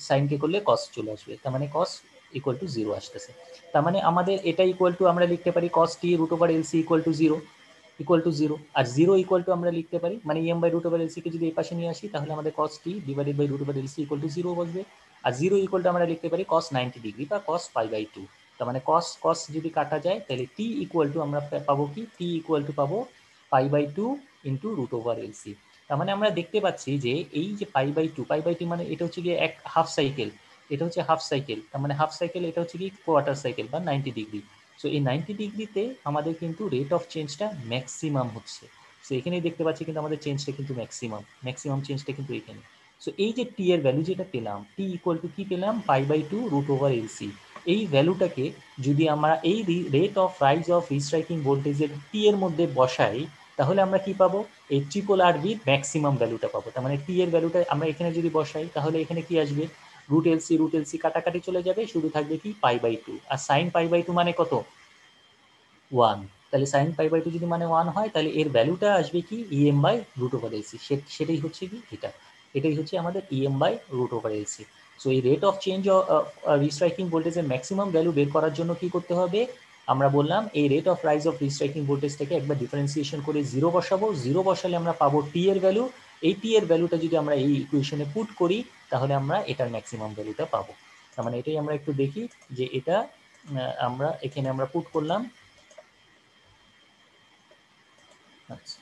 সাইন কে করলে কস চলে আসবে, তার মানে কস ইকুয়াল টু জিরো আসতেছে। তার মানে আমাদের এটা ইকুয়াল টু আমরা লিখতে পারি cos T root over LC equal to zero, আর জিরো ইকুয়াল টু আমরা লিখতে পারি মানে EM by root over LC কে যদি এই পাশে নিয়ে আসি তাহলে আমাদের cos T divided by root over LC equal to zero বসবে। আর জিরো ইকুয়াল টু আমরা লিখতে পারি কস 90 ডিগ্রি বা কস পাই বাই টু। তার মানে কস কস যদি কাটা যায় তাহলে টি ইকুয়াল টু আমরা পাবো কি, টি ইকুয়াল টু পাবো pi by two into root over LC. তার মানে আমরা দেখতে পাচ্ছি যে এই যে পাই বাই টু মানে এটা হচ্ছে গিয়ে এক হাফ সাইকেল, এটা হচ্ছে হাফ সাইকেল, তার মানে হাফ সাইকেল, এটা হচ্ছে কি কোয়ার্টার সাইকেল বা 90 ডিগ্রি। সো এই 90 ডিগ্রিতে আমাদের কিন্তু রেট অফ চেঞ্জটা ম্যাক্সিমাম হচ্ছে। সো এখানেই দেখতে পাচ্ছি কিন্তু আমাদের চেঞ্জটা কিন্তু ম্যাক্সিমাম চেঞ্জটা কিন্তু এখানে। সো এই যে টি এর ভ্যালু যেটা পেলাম, টি ইকুয়াল টু কি পেলাম, pi by two root over LC. এই ভ্যালুটাকে যদি আমরা এই rate of rise of restriking ভোল্টেজের টি এর মধ্যে বসাই তাহলে আমরা কি পাবো, এই ট্রিপল আর বি ম্যাক্সিমাম ভ্যালুটা পাবো। তার মানে টি এর ভ্যালুটা আমরা এখানে যদি বসাই তাহলে এখানে কি আসবে, রুট এলসি কাটাকাটি চলে যাবে, শুধু থাকবে কি পাই বাই টু, আর সাইন পাই বাই টু মানে কত, 1। তাহলে সাইন পাই বাই টু যদি মানে 1 হয় তাহলে এর ভ্যালুটা আসবে কি EM by root over LC, সেটাই হচ্ছে কি এটা, এটাই হচ্ছে আমাদের EM by root over LC. So এই রেট অফ চেঞ্জ রিস্ট্রাইকিং ভোল্টেজের ম্যাক্সিমাম ভ্যালু বের করার জন্য কি করতে হবে, আমরা বললাম এই rate of rise of restriking voltage থেকে একবার ডিফারেন্সিয়েশন করে জিরো বসাবো, জিরো বসালে আমরা পাবো টি এর ভ্যালু, এই টি এর ভ্যালুটা যদি আমরা এই ইকুয়েশনে পুট করি তাহলে আমরা এটার ম্যাক্সিমাম ভ্যালুটা পাবো। তার মানে এটাই আমরা একটু দেখি যে এটা আমরা এখানে আমরা পুট করলাম। আচ্ছা,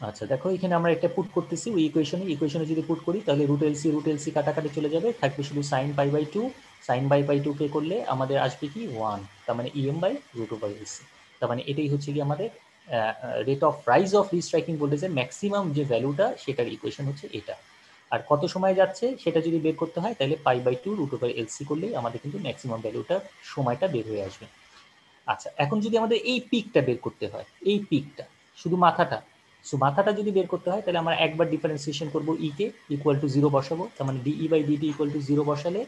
আচ্ছা দেখো এখানে আমরা একটা পুট করতেছি ওই ইকুয়েশনে যদি পুট করি তাহলে রুট এলসি কাটাকাটি চলে যাবে, থাকবে শুধু sine pi by two, sine by two কে করলে আমাদের আসবে কি 1, তার মানে EM by root over LC. তার মানে এটাই হচ্ছে কি আমাদের rate of rise of restriking ভোল্টেজের ম্যাক্সিমাম যে ভ্যালুটা সেটার ইকুয়েশন হচ্ছে এটা। আর কত সময় যাচ্ছে সেটা যদি বের করতে হয় তাহলে pi by two root over LC করলেই আমাদের কিন্তু ম্যাক্সিমাম ভ্যালুটার সময়টা বের হয়ে আসবে। আচ্ছা, এখন যদি আমাদের এই পিকটা বের করতে হয়, এই পিকটা শুধু মাথাটা, সো মাথাটা যদি বের করতে হয় তাহলে আমরা একবার ডিফারেন্সিয়েশন করবো ই কে ইকুয়াল টু জিরো বসাবো, তার মানে DE by DT equal to zero বসালে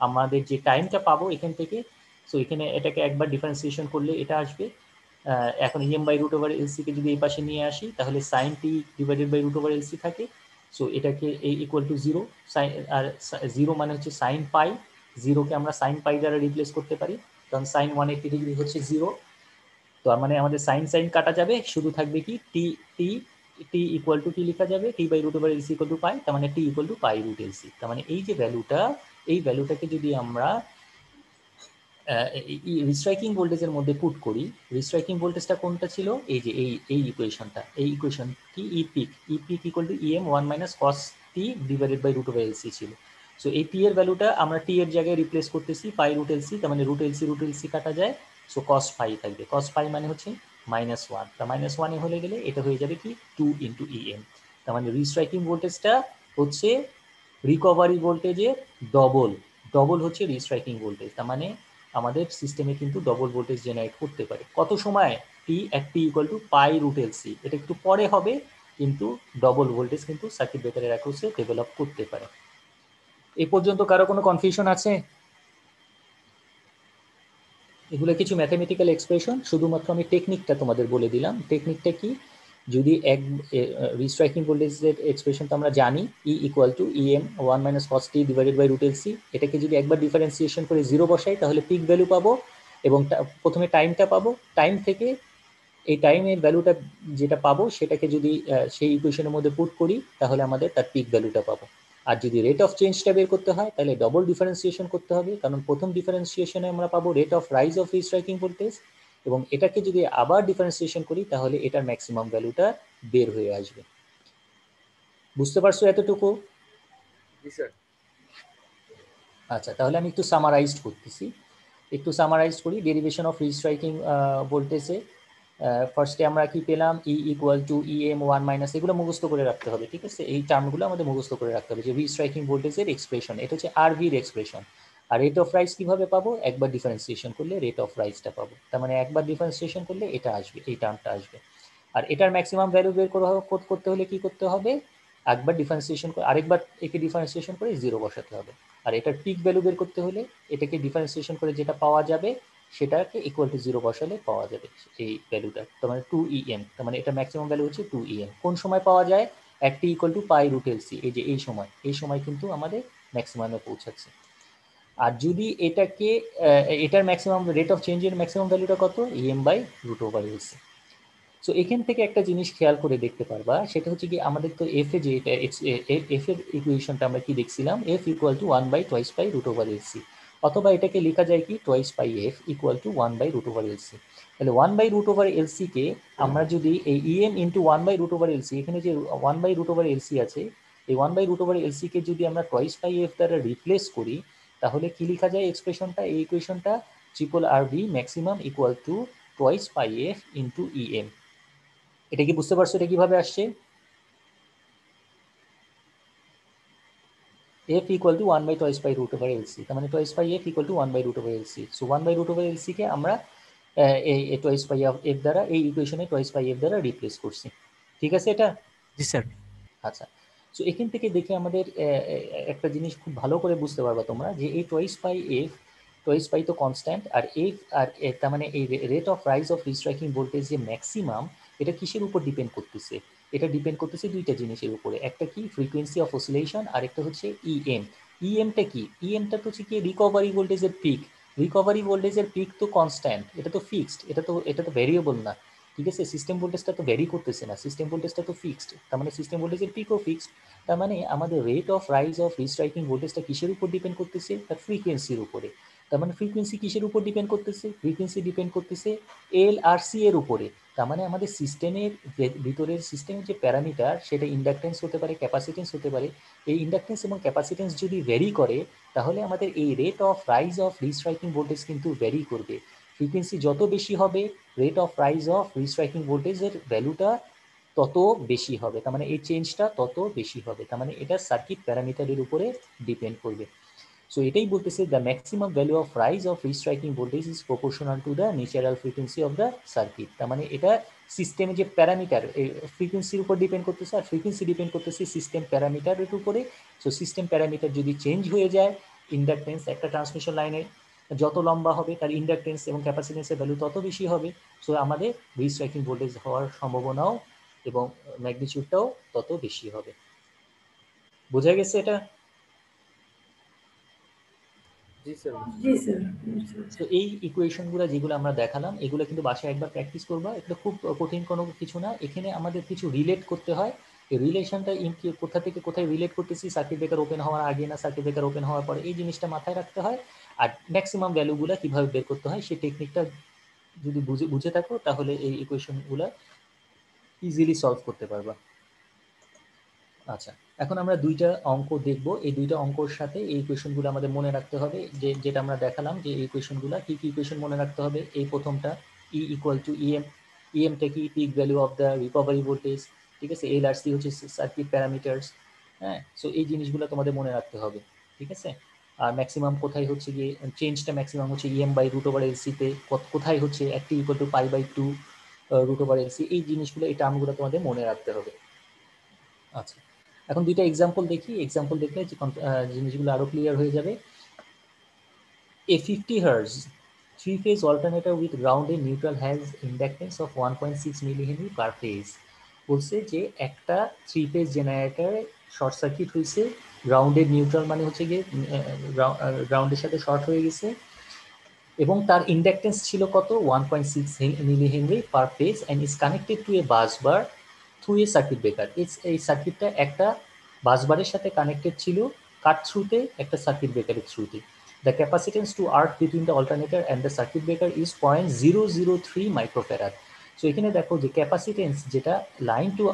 আমাদের যে টাইমটা পাবো এখান থেকে, সো এখানে এটাকে একবার ডিফারেন্সিয়েশন করলে এটা আসবে। এখন EM by root over LC কে যদি এই পাশে নিয়ে আসি তাহলে sine T divided by root over LC থাকে, সো এটাকে এই ইকুয়াল টু জিরো, সাইন আর জিরো মানে হচ্ছে সাইন পাই, জিরোকে আমরা সাইন পাই দ্বারা রিপ্লেস করতে পারি কারণ সাইন 180 ডিগ্রি হচ্ছে জিরো। তো মানে আমাদের সাইন সাইন কাটা যাবে, শুধু থাকবে কি টি টি টি ইকুয়াল টু কি লেখা যাবে, T by root over LC equal to pi, তার মানে T equal to pi root LC. তার মানে এই যে ভ্যালুটা, এই ভ্যালুটাকে যদি আমরা রিস্ট্রাইকিং ভোল্টেজের মধ্যে পুট করি, রিস্ট্রাইকিং ভোল্টেজটা কোনটা ছিল, এই যে এই ইকুয়েশনটা, এই ইকুয়েশনটি E peak equal to EM 1 minus cos T divided by root over LC ছিল। সো এই টি এর ভ্যালুটা আমরা টি এর জায়গায় রিপ্লেস করতেছি পাই রুট এলসি, তার মানে রুট এলসি কাটা যায়, সো কস ফাই থাকবে, কস ফাই মানে হচ্ছে -1, তা -1 হলে গেলে এটা হয়ে যাবে কি 2 ইন্টু ইএম, তার মানে রিস্ট্রাইকিং ভোল্টেজটা হচ্ছে রিকভারি ভোল্টেজের ডবল হচ্ছে রিস্ট্রাইকিং ভোল্টেজ, তার মানে আমাদের সিস্টেমে কিন্তু ডবল ভোল্টেজ জেনারেট করতে পারে। কত সময়? T equal to pi root LC, এটা একটু পরে হবে, কিন্তু ডবল ভোল্টেজ কিন্তু সার্কিট ব্রেকারের অ্যাক্রসে ডেভেলপ করতে পারে। এই পর্যন্ত কারো কোনো কনফিউশন আছে? এগুলো কিছু ম্যাথমেটিক্যাল এক্সপ্রেশন, শুধুমাত্র আমি টেকনিকটা তোমাদের বলে দিলাম। টেকনিকটা কি, যদি এক রিস্ট্রাইকিং ভোল্টেজের এক্সপ্রেশনটা আমরা জানি, E equal to EM 1 minus cos T divided by root LC, এটাকে যদি একবার ডিফারেন্সিয়েশন করে 0 বসাই তাহলে পিক ভ্যালু পাবো, এবং প্রথমে টাইমটা পাবো, টাইম থেকে এই টাইমের ভ্যালুটা যেটা পাবো সেটাকে যদি সেই ইকুয়েশনের মধ্যে পুট করি তাহলে আমাদের তার পিক ভ্যালুটা পাবো। আর যদি রেট অফ চেঞ্জটা বের করতে হয় তাহলে ডবল ডিফারেন্সিয়েশন করতে হবে, কারণ প্রথম ডিফারেন্সিয়েশনে আমরা পাবো rate of rise of restriking voltage, এবং এটাকে যদি আবার ডিফারেন্সিয়েশন করি তাহলে এটার ম্যাক্সিমাম ভ্যালুটা বের হয়ে আসবে। বুঝতে পারছো এতটুকু? আচ্ছা, তাহলে আমি একটু সামারাইজড করতেছি, করি ডেরিভেশন অফ রিস্ট্রাইকিং ভোল্টেজে। ফার্স্টে আমরা কি পেলাম, E equal to EM 1 minus, এগুলো মুখস্থ করে রাখতে হবে, ঠিক আছে? এই টার্মগুলো আমাদের মুখস্থ করে রাখতে হবে, যে রিস্ট্রাইকিং ভোল্টেজের এক্সপ্রেশন, এটা হচ্ছে আরভির এক্সপ্রেশন। আর রেট অফ রাইজ কিভাবে পাবো, একবার ডিফারেন্সিয়েশন করলে রেট অফ রাইজটা পাবো, তার মানে একবার ডিফারেন্সিয়েশন করলে এটা আসবে, এই টার্মটা আসবে। আর এটার ম্যাক্সিমাম ভ্যালু বের করতে হলে কি করতে হবে, একবার ডিফারেন্সিয়েশন করে আরেকবার একে ডিফারেন্সিয়েশন করে 0 বসাতে হবে। আর এটার পিক ভ্যালু বের করতে হলে এটাকে ডিফারেন্সিয়েশন করে যেটা পাওয়া যাবে সেটাকে ইকুয়াল টু 0 বসালে পাওয়া যাবে এই ভ্যালুটা, তার মানে 2 EM, তার মানে এটা ম্যাক্সিমাম ভ্যালু হচ্ছে 2 EM। কোন সময় পাওয়া যায়, একটি equal to pi root LC, এই যে এই সময় কিন্তু আমাদের ম্যাক্সিমামে পৌঁছাচ্ছে। আর যদি এটাকে এটার ম্যাক্সিমাম রেট অফ চেঞ্জের ম্যাক্সিমাম ভ্যালুটা কত, EM by root over LC. So এখান থেকে একটা জিনিস খেয়াল করে দেখতে পারবা, সেটা হচ্ছে কি আমাদের তো এফ এ যে এফ এর ইকুয়েশনটা আমরা কি দেখছিলাম, F equal to 1 by twice pi root over LC, অথবা এটাকে লেখা যায় কি twice pi F equal to 1 by root over LC. তাহলে 1 বাই রুট ওভার এলসি কে আমরা যদি এই EM into 1 by root over LC, এখানে যে 1 বাই রুট ওভার এলসি আছে, এই 1 বাই রুট ওভার এলসি কে যদি আমরা টোয়াইস পাই এফ দ্বারা রিপ্লেস করি তাহলে কি লেখা যায় এক্সপ্রেশনটা, এই ইকুয়েশনটা triple R V maximum equal to twice pi F into EM. এটা কি বুঝতে পারছো এটা কিভাবে আসছে? f equal to 1 by twice pi root over LC, তার মানে twice pi f equal to 1 by root over LC. So 1 by root over LC কে আমরা এই টোয়াইস পাই f দ্বারা, এই ইকুয়েশনে টোয়াইস পাই f দ্বারা রিপ্লেস করছি, ঠিক আছে এটা? জি স্যার। আচ্ছা, সো এখান থেকে দেখে আমাদের একটা জিনিস খুব ভালো করে বুঝতে পারবা তোমরা, যে এই টোয়াইস পাই তো কনস্ট্যান্ট, আর এফ আর তার মানে এই rate of rise of restriking voltage যে ম্যাক্সিমাম, এটা কিসের উপর ডিপেন্ড করতেছে, এটা ডিপেন্ড করতেছে দুইটা জিনিসের উপরে, একটা কি ফ্রিকোয়েন্সি অফ অসিলেশন, আর একটা হচ্ছে ইএম। ইএমটা কি, ইএমটা তো হচ্ছে কি রিকভারি ভোল্টেজের পিক, রিকভারি ভোল্টেজের পিক তো কনস্ট্যান্ট, এটা তো ফিক্সড, এটা তো ভ্যারিয়েবল না, ঠিক আছে? সিস্টেম ভোল্টেজটা তো ভ্যারি করতেছে না, সিস্টেম ভোল্টেজটা তো ফিক্সড, তার মানে সিস্টেম ভোল্টেজের পিকও ফিক্সড, তার মানে আমাদের rate of rise of restriking ভোল্টেজটা কিসের উপর ডিপেন্ড করতেছে, তার ফ্রিকোয়েন্সির উপরে। তার মানে ফ্রিকোয়েন্সি কিসের উপর ডিপেন্ড করতেছে, ফ্রিকোয়েন্সি ডিপেন্ড করতেছে এল আর সি এর উপরে। তার মানে আমাদের সিস্টেমের ভিতরের সিস্টেমের যে প্যারামিটার সেটা ইন্ডাকটেন্স হতে পারে, ক্যাপাসিটেন্স হতে পারে, এই ইন্ডাকটেন্স এবং ক্যাপাসিটেন্স যদি ভ্যারি করে তাহলে আমাদের এই rate of rise of restriking voltage কিন্তু ভ্যারি করবে। ফ্রিকোয়েন্সি যত বেশি হবে rate of rise of restriking ভোল্টেজের ভ্যালুটা তত বেশি হবে, তার মানে এই চেঞ্জটা তত বেশি হবে, তার মানে এটা সার্কিট প্যারামিটারের উপরে ডিপেন্ড করবে। সো এটাই বলতেছে the maximum value of rise of restriking voltage is proportional to the natural frequency of the circuit, তার মানে এটা সিস্টেমে যে প্যারামিটার ফ্রিকোয়েন্সির উপর ডিপেন্ড করতেছে, আর ফ্রিকোয়েন্সি ডিপেন্ড করতেছে সিস্টেম প্যারামিটারের উপরে। সো সিস্টেম প্যারামিটার যদি চেঞ্জ হয়ে যায়, ইন্ডাকটেন্স একটা ট্রান্সমিশন লাইনে যত লম্বা হবে তার ইন্ডাকটেন্স এবং ক্যাপাসিটেন্সের ভ্যালু তত বেশি হবে, সো আমাদের রিস্ট্রাইকিং ভোল্টেজ হওয়ার সম্ভাবনাও এবং ম্যাগনিটিউডটাও তত বেশি হবে। বোঝা গেছে এটা? জি স্যার। তো এই ইকুয়েশনগুলো যেগুলো আমরা দেখালাম এগুলো কিন্তু বাসায় একবার প্র্যাকটিস করবা, এগুলো খুব কঠিন কোনো কিছু না, এখানে আমাদের কিছু রিলেট করতে হয় এই রিলেশনটা কোথা থেকে কোথায় রিলেট করতেছি, সার্কিট ব্রেকার ওপেন হওয়ার আগে না সার্কিট ব্রেকার ওপেন হওয়ার পরে, এই জিনিসটা মাথায় রাখতে হয়। আর ম্যাক্সিমাম ভ্যালুগুলো কিভাবে বের করতে হয় সেই টেকনিকটা যদি বুঝে থাকো তাহলে এই ইকুয়েশনগুলো ইজিলি সলভ করতে পারবা। আচ্ছা, এখন আমরা দুইটা অঙ্ক দেখব। এই দুইটা অঙ্কর সাথে এই ইকুয়েশনগুলো আমাদের মনে রাখতে হবে, যেটা আমরা দেখালাম যে এই ইকুয়েশনগুলো কি কি ইকুয়েশন মনে রাখতে হবে। এই প্রথমটা ই ইকুয়াল টু ইএম, ইএমটা কি pick value of the recovery voltage, ঠিক আছে। এল আর সি হচ্ছে সার্কিট প্যারামিটার্স, হ্যাঁ। সো এই জিনিসগুলো তোমাদের মনে রাখতে হবে, ঠিক আছে। আর ম্যাক্সিমাম কোথায় হচ্ছে গিয়ে চেঞ্জটা ম্যাক্সিমাম হচ্ছে EM by root over L সিতে, কোথায় হচ্ছে একটি equal to pi by two root over L C, এই জিনিসগুলো এই টার্মগুলো তোমাদের মনে রাখতে হবে। আচ্ছা, এখন দুইটা এক্সাম্পল দেখি। এক্সাম্পল দেখলে জিনিসগুলো আরো ক্লিয়ার হয়ে যাবে। A 50 Hz 3-phase alternator with grounded neutral has inductance of 1.6 millihenry per phase। বলছে যে একটা 3 phase জেনারেটর শর্ট সার্কিট হয়েছে, গ্রাউন্ডেড নিউট্রাল মানে হচ্ছে গিয়ে গ্রাউন্ডের সাথে শর্ট হয়ে গেছে, এবং তার ইন্ডাকটেন্স ছিল কত 1.6 millihenry per phase and is connected to a bus bar through a circuit breaker. এই সার্কিটটা একটা বাস বারের সাথে কানেক্টেড ছিল, কাট থ্রুতে, একটা সার্কিট ব্রেকারের থ্রুতে। The capacitance to arc between the alternator and the circuit breaker is 0.003 microfarad. So এখানে দেখো যে ক্যাপাসিটেন্স যেটা লাইন টু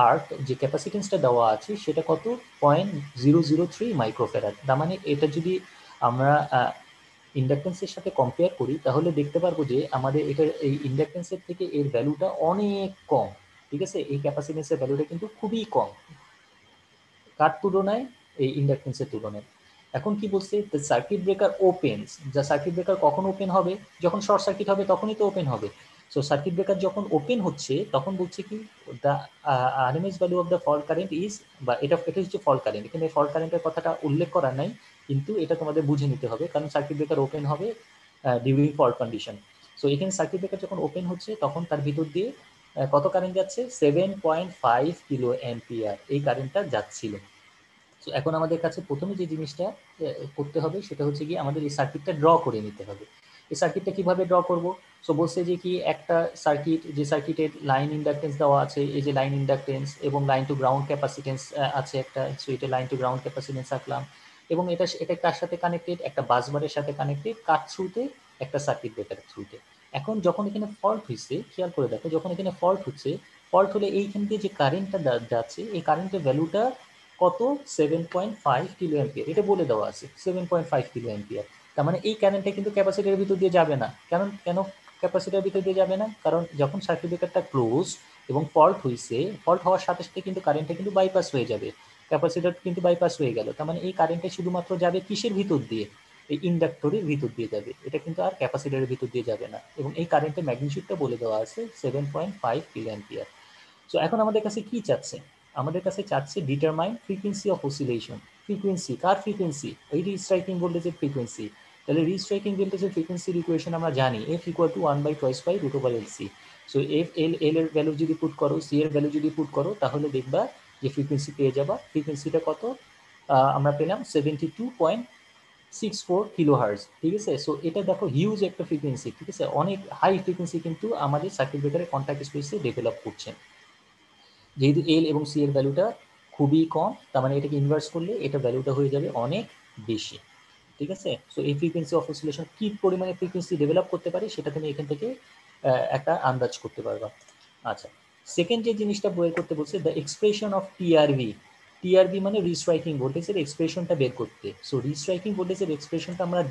আর্ক যে ক্যাপাসিটেন্সটা দেওয়া আছে সেটা কত 0.003 মাইক্রোফ্যারাড। তার মানে এটা যদি আমরা ইন্ডাকটেন্সের সাথে কম্পেয়ার করি তাহলে দেখতে পারবো যে আমাদের এটার এই ইন্ডাকটেন্সের থেকে এর ভ্যালুটা অনেক কম, ঠিক আছে। এই ক্যাপাসিটেন্সের ভ্যালুটা কিন্তু খুবই কম কার তুলনায়, এই ইন্ডাকটেন্সের তুলনায়। এখন কি বলছে, দ্য সার্কিট ব্রেকার ওপেন্স, যা সার্কিট ব্রেকার কখন ওপেন হবে, যখন শর্ট সার্কিট হবে তখনই তো ওপেন হবে। সো সার্কিট ব্রেকার যখন ওপেন হচ্ছে তখন বলছে কি the RMS value of the fault current is, বা এটা হচ্ছে ফল্ট কারেন্ট, এখানে ফল্ট কারেন্টের কথাটা উল্লেখ করা নাই, কিন্তু এটা তোমাদের বুঝে নিতে হবে কারণ সার্কিট ব্রেকার ওপেন হবে ডিউরিং ফল্ট কন্ডিশন। সো এখানে সার্কিট ব্রেকার যখন ওপেন হচ্ছে তখন তার ভিতর দিয়ে কত কারেন্ট যাচ্ছে 7.5 কিলো অ্যাম্পিয়ার এই কারেন্টটা যাচ্ছিল। তো এখন আমাদের কাছে প্রথমে যে জিনিসটা করতে হবে সেটা হচ্ছে কি আমাদের এই সার্কিটটা ড্র করে নিতে হবে। এই সার্কিটটা কিভাবে ড্র করব? সো বলছে যে কি একটা সার্কিট, যে সার্কিটের লাইন ইন্ডাকটেন্স দেওয়া আছে, এই যে লাইন ইন্ডাকটেন্স এবং লাইন টু গ্রাউন্ড ক্যাপাসিটেন্স আছে একটা, সো এটা লাইন টু গ্রাউন্ড ক্যাপাসিটেন্স রাখলাম, এবং এটা কার সাথে কানেক্টেড, একটা বাসবারের সাথে কানেক্টেড, কার থ্রুতে, একটা সার্কিট ব্রেকারের থ্রুতে। এখন যখন এখানে ফল্ট হয়েছে, খেয়াল করে দেখো, যখন এখানে ফল্ট হচ্ছে, ফল্ট হলে এইখান দিয়ে যে কারেন্টটা যাচ্ছে এই কারেন্টের ভ্যালুটা কত 7.5 কিলো অ্যাম্পিয়ার, এটা বলে দেওয়া আছে 7.5 কিলো অ্যাম্পিয়ার। তার মানে এই কারেন্টটা কিন্তু ক্যাপাসিটরের ভিতর দিয়ে যাবে না। কেন ক্যাপাসিটরের ভিতর দিয়ে যাবে না? কারণ যখন সার্কিট ব্রেকারটা ক্লোজ এবং ফল্ট হয়েছে, ফল্ট হওয়ার সাথে সাথে কিন্তু কারেন্টটা কিন্তু বাইপাস হয়ে যাবে, ক্যাপাসিটর কিন্তু বাইপাস হয়ে গেল। তার মানে এই কারেন্টটা শুধুমাত্র যাবে কিসের ভিতর দিয়ে, এই ইন্ডাক্টরের ভিতর দিয়ে যাবে, এটা কিন্তু আর ক্যাপাসিটরের ভিতর দিয়ে যাবে না। এবং এই কারেন্টের ম্যাগনিটিউডটা বলে দেওয়া আছে 7.5 কিলো অ্যাম্পিয়ার। সো এখন আমাদের কাছে কি চাচ্ছে, আমাদের কাছে চাচ্ছে determine frequency of oscillation. Frequency, car frequency? ওই রিস্ট্রাইকিং ভোল্টেজের ফ্রিকোয়েন্সি। তাহলে রিস্ট্রাইকিং ভোল্টেজের ফ্রিকোয়েন্সির ইকুয়েশন আমরা জানি, F equal two 1/2 so F L এর ভ্যালু যদি পুট করো, সি এর ভ্যালু যদি পুট করো, তাহলে দেখবা যে ফ্রিকোয়েন্সি পেয়ে যাবা। ফ্রিকোয়েন্সিটা কত আমরা পেলাম 72.64 কিলো হার্জ, ঠিক আছে। সো এটা দেখো হিউজ একটা ফ্রিকোয়েন্সি, ঠিক আছে, অনেক হাই ফ্রিকোয়েন্সি কিন্তু আমাদের সার্কিট ব্রেকারের কন্ট্যাক্ট স্পেসে ডেভেলপ করছেন। যেহেতু এল এবং সি এর ভ্যালুটা খুবই কম, তার মানে এটাকে ইনভার্স করলে এটা ভ্যালুটা হয়ে যাবে অনেক বেশি, ঠিক আছে। সো এই ফ্রিকোয়েন্সি অফ অসিলেশন কি পরিমাণে ফ্রিকোয়েন্সি ডেভেলপ করতে পারে সেটা তুমি এখান থেকে একটা আন্দাজ করতে পারবা। আচ্ছা, সেকেন্ড যে জিনিসটা বের করতে বলছে, the expression of TRV. TRV মানে রিস্ট্রাইকিং ভোল্টেজের এক্সপ্রেশনটা বের করতে। সো রিস্ট্রাইকিং ভোল্টেজের এক্সপ্রেশনটা আমরা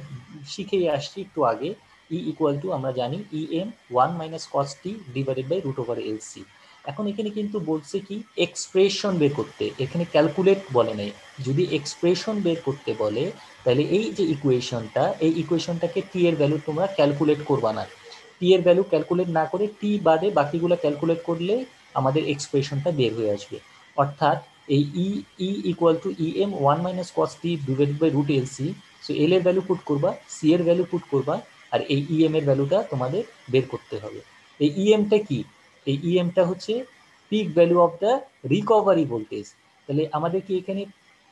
শিখেই আসছি একটু আগে, ই ইকুয়াল টু আমরা জানি EM 1 minus cos T divided by root over L C. এখন এখানে কিন্তু বলছে কি এক্সপ্রেশন বের করতে, এখানে ক্যালকুলেট বলে নাই। যদি এক্সপ্রেশন বের করতে বলে তাহলে এই যে ইকুয়েশনটা, এই ইকুয়েশনটাকে টি এর ভ্যালু তোমরা ক্যালকুলেট করবা না। টি এর ভ্যালু ক্যালকুলেট না করে টি বাদে বাকিগুলো ক্যালকুলেট করলে আমাদের এক্সপ্রেশনটা বের হয়ে আসবে। অর্থাৎ এই E equal to EM 1 minus cos T divided by root L C. So L এর ভ্যালু পুট করবা, সি এর ভ্যালু পুট করবা, আর এই ইএম এর ভ্যালুটা তোমাদের বের করতে হবে। এই ইএমটা কি? এই ইএমটা হচ্ছে peak value of the recovery voltage. তাহলে আমাদের কি এখানে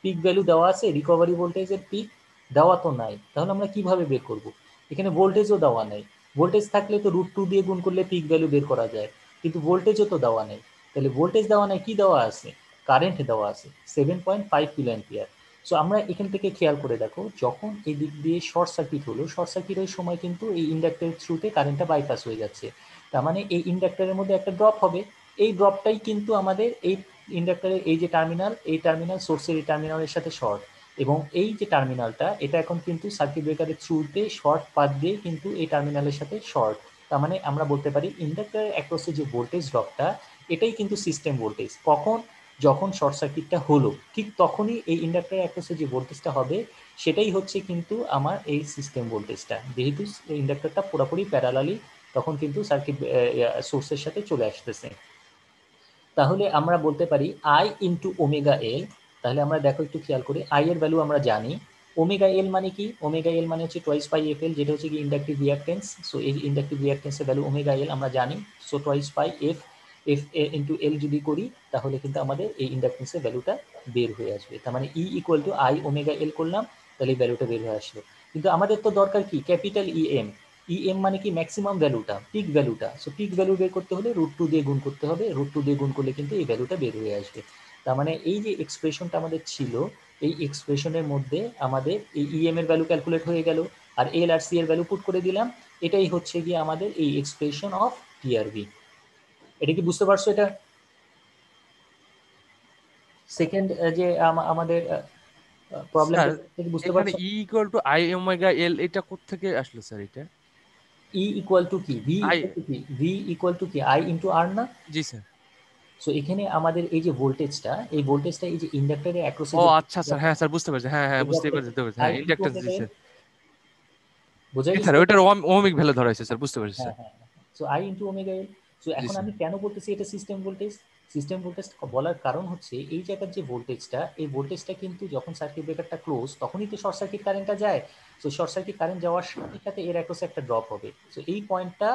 পিক ভ্যালু দেওয়া আছে? রিকভারি ভোল্টেজের পিক দেওয়া তো নাই, তাহলে আমরা কিভাবে বের করব? এখানে ভোল্টেজও দেওয়া নাই। ভোল্টেজ থাকলে তো √2 দিয়ে গুণ করলে পিক ভ্যালু বের করা যায়, কিন্তু ভোল্টেজও তো দেওয়া নেই। তাহলে ভোল্টেজ দেওয়া নাই, কি দেওয়া আছে? কারেন্ট দেওয়া আছে 7.5 কিলো অ্যাম্পিয়ার। সো আমরা এখান থেকে খেয়াল করে দেখো, যখন এই দিক দিয়ে শর্ট সার্কিট হলো, শর্ট সার্কিটের সময় কিন্তু এই ইন্ডাক্টরের থ্রুতে কারেন্টটা বাইপাস হয়ে যাচ্ছে, তার মানে এই ইন্ডাক্টরের মধ্যে একটা ড্রপ হবে। এই ড্রপটাই কিন্তু আমাদের এই ইন্ডাক্টরের এই যে টার্মিনাল, এই টার্মিনাল সোর্সের এই টার্মিনালের সাথে শর্ট, এবং এই যে টার্মিনালটা এটা এখন কিন্তু সার্কিট ব্রেকারের থ্রুতে শর্ট পাথ দিয়ে কিন্তু এই টার্মিনালের সাথে শর্ট। তার মানে আমরা বলতে পারি ইন্ডাক্টরের অ্যাক্রসে যে ভোল্টেজ ড্রপটা এটাই কিন্তু সিস্টেম ভোল্টেজ। কখন? যখন শর্ট সার্কিটটা হলো ঠিক তখনই এই ইন্ডাক্টরের অ্যাক্রসে যে ভোল্টেজটা হবে সেটাই হচ্ছে কিন্তু আমার এই সিস্টেম ভোল্টেজটা, যেহেতু ইন্ডাক্টরটা পুরোপুরি প্যারালালি তখন কিন্তু সার্কিট সোর্সের সাথে চলে আসতেছে। তাহলে আমরা বলতে পারি আই ইন্টু ওমেগা এল। তাহলে আমরা দেখো একটু খেয়াল করে, আই এর ভ্যালু আমরা জানি, ওমেগা এল মানে কি? ওমেগা এল মানে হচ্ছে টোয়াইস পাই এফ এল, যেটা হচ্ছে কি ইন্ডাকটিভ রিঅ্যাকটেন্স। সো এই ইন্ডাকটিভ রিঅ্যাকটেন্সের ভ্যালু ওমেগা এল আমরা জানি। So twice pi F F into L যদি করি তাহলে কিন্তু আমাদের এই ইন্ডাকটেন্সের ভ্যালুটা বের হয়ে আসবে। তার মানে ই ইকুয়াল টু আই ওমেগা এল করলাম, তাহলে এই ভ্যালুটা বের হয়ে আসলো। কিন্তু আমাদের তো দরকার কি ক্যাপিটাল ইএম। ইএম মানে কি ম্যাক্সিমাম ভ্যালুটা, পিক ভ্যালুটা। সো পিক ভ্যালু বের করতে হলে √2 দিয়ে গুণ করতে হবে, √2 দিয়ে গুণ করলে কিন্তু এই ভ্যালুটা বের হয়ে আসবে। তার মানে এই যে এক্সপ্রেশনটা আমাদের ছিল, এই এক্সপ্রেশনের মধ্যে আমাদের এই ইএম এর ভ্যালু ক্যালকুলেট হয়ে গেল, আর এল আর সি এর ভ্যালু পুট করে দিলাম। এটাই হচ্ছে গিয়ে আমাদের এই এক্সপ্রেশন অফ টিআরভি। এটা কি বুঝতে পারছো? এটা সেকেন্ড যে আমাদের প্রবলেম স্যার থেকে বুঝতে এখানে পারছো? ই ইকুয়াল টু আই ওমেগা এল এটা কোত্থেকে আসলো স্যার এটা? ই ইকুয়াল টু কি? ভি আই, ইকুয়াল টু কি? ভি ইকুয়াল টু কি? আই ইন্টু আর না? জি স্যার। সো এখানে আমাদের এই যে ভোল্টেজটা, এই ভোল্টেজটা এই যে ইন্ডাক্টরের অ্যাক্রসে ও যে আচ্ছা স্যার, হ্যাঁ স্যার বুঝতে পারছি, হ্যাঁ হ্যাঁ বুঝতে পারছি, আই হ্যাঁ ইন্টু ইন্ডাকটেন্স, জি ওমেগা এল, স্যার। বোঝা জি গেছে? স্যার, ওইটার ওহমিক ভ্যালু ধরা হয়েছে স্যার, বুঝতে পারছি হ্যাঁ স্যার। হ্যাঁ। So I into omega L. So জি এখন স্যার। আমি কেন বলতেছি এটা সিস্টেম ভোল্টেজ? সিস্টেম ভোল্টেজ বলার কারণ হচ্ছে এই জায়গার যে ভোল্টেজটা, এই ভোল্টেজটা কিন্তু যখন সার্কিট ব্রেকারটা ক্লোজ তখনই তো শর্ট সার্কিট কারেন্টটা যায়। সো শর্ট সার্কিট কারেন্ট যাওয়ার সাথে সাথে এর অ্যাক্রসে একটা ড্রপ হবে। সো এই পয়েন্টটা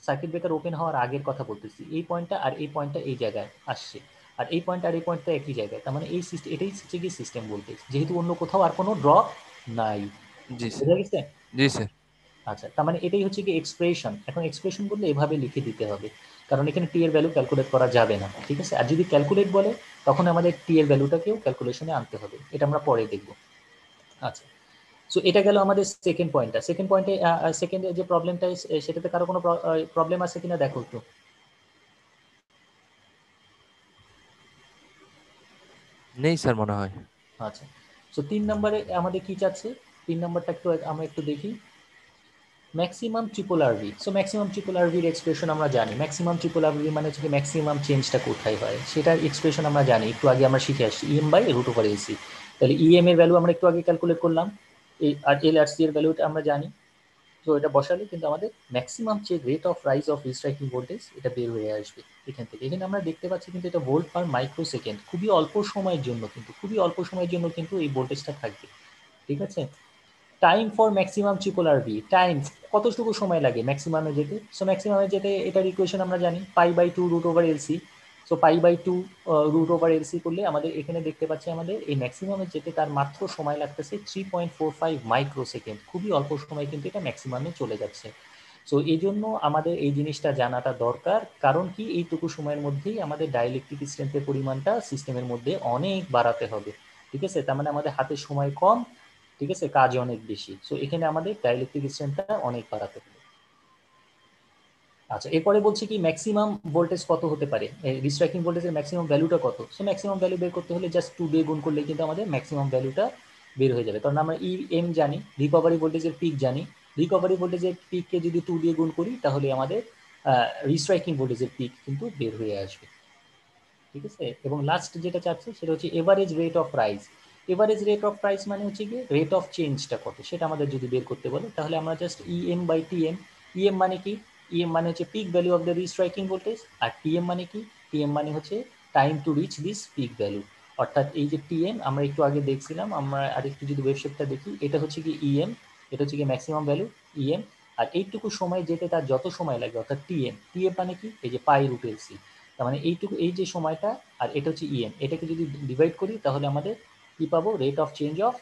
সার্কিট ব্রেকার ওপেন হওয়ার আগের কথা বলতেছি, এই পয়েন্টটা আর এই পয়েন্টটা এই জায়গায় আসছে, আর এই পয়েন্ট আর এই পয়েন্টটা একই জায়গায়। তার মানে এই সিস্টেম, এটাই হচ্ছে কি সিস্টেম ভোল্টেজ, যেহেতু অন্য কোথাও আর কোনো ড্রপ নাই। জি স্যার। বুঝা গেছে? জি স্যার। আচ্ছা, তার মানে এটাই হচ্ছে কি এক্সপ্রেশন। এখন এক্সপ্রেশন বললে এভাবে লিখে দিতে হবে, কারণ এখানে টি এর ভ্যালু ক্যালকুলেট করা যাবে না, ঠিক আছে? আর যদি ক্যালকুলেট বলে তখন আমাদের টি এর ভ্যালুটাকেও ক্যালকুলেশনে আনতে হবে, এটা আমরা পরে দেখব। আচ্ছা, সো এটা গেল আমাদের সেকেন্ড পয়েন্টটা। সেকেন্ড পয়েন্টে সেকেন্ড যে প্রবলেমটা, সেটাতে কারো কোনো প্রবলেম আছে কিনা দেখো একটু। নেই স্যার মনে হয়। আচ্ছা, সো 3 নম্বরে আমাদের কি চাচ্ছে? 3 নম্বরটা একটু আমরা একটু দেখি। Maximum triple RV. So maximum triple আরভির এক্সপ্রেশন আমরা জানি। ম্যাক্সিমাম ট্রিপল আরভি মানে হচ্ছে ম্যাক্সিমাম চেঞ্জটা কোথায় হয় সেটার এক্সপ্রেশন আমরা জানি, একটু আগে আমরা শিখে আসছি, ইএম বাই √/AC। তাহলে ইএম এর ভ্যালু আমরা একটু আগে ক্যালকুলেট করলাম, এই আর এল আর সি এর ভ্যালুটা আমরা জানি। তো এটা বসালে কিন্তু আমাদের ম্যাক্সিমাম যে rate of rise of restriking voltage এটা বের হয়ে আসবে এখান থেকে। এখানে আমরা দেখতে পাচ্ছি কিন্তু এটা ভোল্ট পার মাইক্রো সেকেন্ড, খুবই অল্প সময়ের জন্য কিন্তু, খুবই অল্প সময়ের জন্য কিন্তু এই ভোল্টেজটা থাকবে, ঠিক আছে? Time for maximum triple RV, time কতটুকু সময় লাগে ম্যাক্সিমামে যেতে? সো ম্যাক্সিমামে যেতে এটার ইকুয়েশন আমরা জানি, π/2 √/LC। সো π/2 √/LC করলে আমাদের এখানে দেখতে পাচ্ছি আমাদের এই ম্যাক্সিমামে যেতে তার মাত্র সময় লাগতেছে 3.45 মাইক্রো সেকেন্ড, খুবই অল্প সময় কিন্তু এটা ম্যাক্সিমামে চলে যাচ্ছে। সো এই জন্য আমাদের এই জিনিসটা জানাটা দরকার, কারণ কি এইটুকু সময়ের মধ্যেই আমাদের ডাইলেকট্রিক স্ট্রেংথের পরিমাণটা সিস্টেমের মধ্যে অনেক বাড়াতে হবে, ঠিক আছে? তার মানে আমাদের হাতে সময় কম, ঠিক আছে, কাজ অনেক বেশি। সো এখানে আমাদের ডাইলেকট্রিক স্ট্রেংথটা অনেক বাড়াতে হবে। আচ্ছা, এরপরে বলছি কি ম্যাক্সিমাম ভোল্টেজ কত হতে পারে, রিস্ট্রাইকিং ভোল্টেজের ম্যাক্সিমাম ভ্যালুটা কত? সো ম্যাক্সিমাম ভ্যালু বের করতে হলে জাস্ট 2 দিয়ে গুণ করলে কিন্তু আমাদের ম্যাক্সিমাম ভ্যালুটা বের হয়ে যাবে, কারণ আমরা এম জানি, রিকভারি ভোল্টেজের পিক জানি। রিকভারি ভোল্টেজের পিককে যদি 2 দিয়ে গুণ করি তাহলে আমাদের রিস্ট্রাইকিং ভোল্টেজের পিক কিন্তু বের হয়ে আসবে, ঠিক আছে? এবং লাস্ট যেটা চাচ্ছে সেটা হচ্ছে average rate of rise. Average rate of price মানে হচ্ছে কি রেট অফ চেঞ্জটা কত সেটা আমাদের যদি বের করতে বলে তাহলে আমরা just EM by TM. EM মানে কি? ইএম মানে হচ্ছে peak value of the restriking voltage, আর টিএম মানে কি? টিএম মানে হচ্ছে time to reach this peak value. অর্থাৎ এই যে টিএম আমরা একটু আগে দেখছিলাম, আমরা আরেকটু যদি ওয়েবশেপটা দেখি, এটা হচ্ছে কি ইএম, এটা হচ্ছে কি ম্যাক্সিমাম ভ্যালু ইএম, আর এইটুকু সময় যেতে তার যত সময় লাগে অর্থাৎ টিএম। টিএম মানে কি? এই যে π/LC। তার মানে এইটুকু, এই যে সময়টা, আর এটা হচ্ছে ইএম, এটাকে যদি ডিভাইড করি তাহলে আমাদের কি পাবো? Rate of change of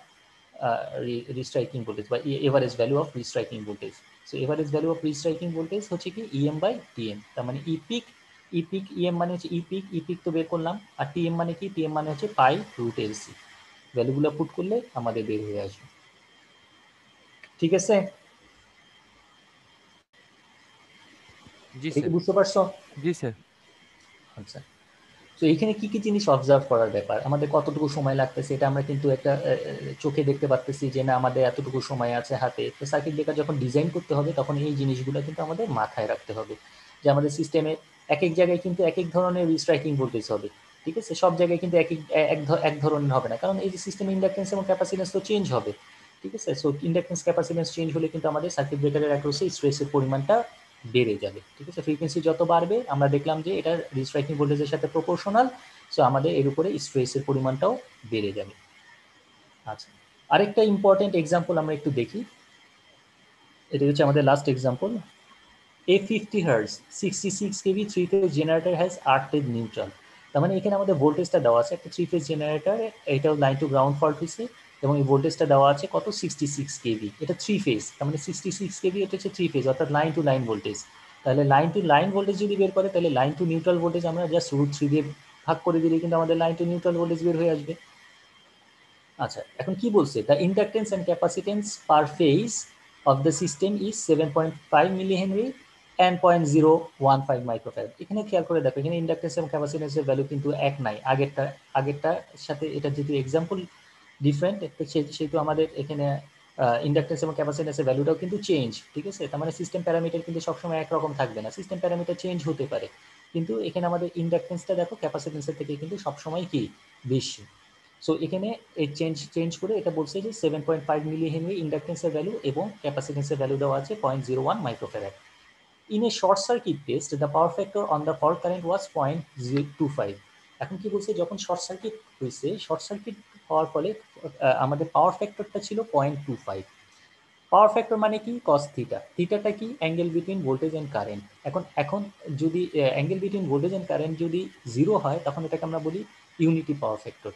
restriking voltage বা average value of restriking voltage. So average value of restriking voltage হচ্ছে কি ইএম বাই টিএম। তার মানে E peak E peak EM মানে হচ্ছে ই পিক তো বের করলাম, আর টিএম মানে কি, টিএম মানে হচ্ছে পাই রুট এলসি। ভ্যালুগুলো পুট করলে আমাদের বের হয়ে আসবে। ঠিক আছে, জি এটা কি স্যার। বুঝতে পারছো? জি স্যার। আচ্ছা, তো এখানে কি কি জিনিস অবজার্ভ করার ব্যাপার, আমাদের কতটুকু সময় লাগতেছে এটা আমরা কিন্তু একটা চোখে দেখতে পারতেছি যে না আমাদের এতটুকু সময় আছে হাতে। তো সার্কিট ব্রেকার যখন ডিজাইন করতে হবে তখন এই জিনিসগুলো কিন্তু আমাদের মাথায় রাখতে হবে, যে আমাদের সিস্টেমে এক এক জায়গায় কিন্তু এক এক ধরনের রিস্ট্রাইকিং ভোল্টেজ হবে। ঠিক আছে, সব জায়গায় কিন্তু এক ধরনের হবে না, কারণ এই যে সিস্টেম ইন্ডাকটেন্স এবং ক্যাপাসিটেন্স তো চেঞ্জ হবে। ঠিক আছে, সো ইন্ডাকটেন্স ক্যাপাসিটেন্স চেঞ্জ হলে কিন্তু আমাদের সার্কিট ব্রেকারের অ্যাক্রসে স্ট্রেসের পরিমাণটা বেড়ে যাবে। ঠিক আছে, ফ্রিকোয়েন্সি যত বাড়বে আমরা দেখলাম যে এটা রিস্ট্রাইকিং ভোল্টেজের সাথে প্রপোর্শনাল, সো আমাদের এর উপরে স্ট্রেসের পরিমাণটাও বেড়ে যাবে। আচ্ছা, আরেকটা ইম্পর্টেন্ট এক্সাম্পল আমরা একটু দেখি, এটা হচ্ছে আমাদের last example. A 50 hertz 66 KV three phase generator has 8 phase neutral. তার মানে এখানে আমাদের ভোল্টেজটা দেওয়া আছে, একটা থ্রি ফেজ জেনারেটর, এটাও লাইন টু গ্রাউন্ড ফল্ট হয়েছে, এবং এই ভোল্টেজটা দেওয়া আছে কত, 66 কেভি। এটা থ্রি ফেজ, তার মানে 66 কেভি এটা হচ্ছে থ্রি ফেজ, অর্থাৎ লাইন টু লাইন ভোল্টেজ। তাহলে লাইন টু লাইন ভোল্টেজ যদি বের করে, তাহলে লাইন টু নিউট্রাল ভোল্টেজ আমরা জাস্ট √3 দিয়ে ভাগ করে দিলে কিন্তু আমাদের লাইন টু নিউট্রাল ভোল্টেজ বের হয়ে আসবে। আচ্ছা, এখন কি বলছে, the inductance and capacitance per phase of the system is 7.5 millihenry and 0.015 microfarad. এখানে খেয়াল করে দেখো, এখানে ইন্ডাকটেন্স এবং ক্যাপাসিটেন্সের ভ্যালু কিন্তু এক নাই, আগেরটার সাথে এটা যেহেতু এক্সাম্পল ডিফারেন্ট, সেহেতু আমাদের এখানে ইন্ডাকটেন্স এবং ক্যাপাসিটেন্সের ভ্যালুটাও কিন্তু চেঞ্জ। ঠিক আছে, তার মানে সিস্টেম প্যারামিটার কিন্তু সবসময় একরকম থাকবে না, সিস্টেম প্যারামিটার চেঞ্জ হতে পারে, কিন্তু এখানে আমাদের ইন্ডাকটেন্সটা দেখো ক্যাপাসিটেন্সের থেকে কিন্তু সবসময় কি বেশি। সো এখানে এই চেঞ্জ করে এটা বলছে যে 7.5 মিলি হেনরি ইন্ডাকটেন্সের ভ্যালু এবং ক্যাপাসিটেন্সের ভ্যালু দেওয়া আছে 0.01 microfarad. In a short circuit test the power factor on the fault current was 0.25। এখন কি বলছে, যখন শর্ট সার্কিট হয়েছে, শর্ট সার্কিট হওয়ার ফলে আমাদের পাওয়ার ফ্যাক্টরটা ছিল 0.25। পাওয়ার ফ্যাক্টর মানে কি, কস থিটা, থিটাটা কি, angle between voltage and current. এখন যদি angle between voltage and current যদি 0 হয় তখন এটাকে আমরা বলি ইউনিটি পাওয়ার ফ্যাক্টর।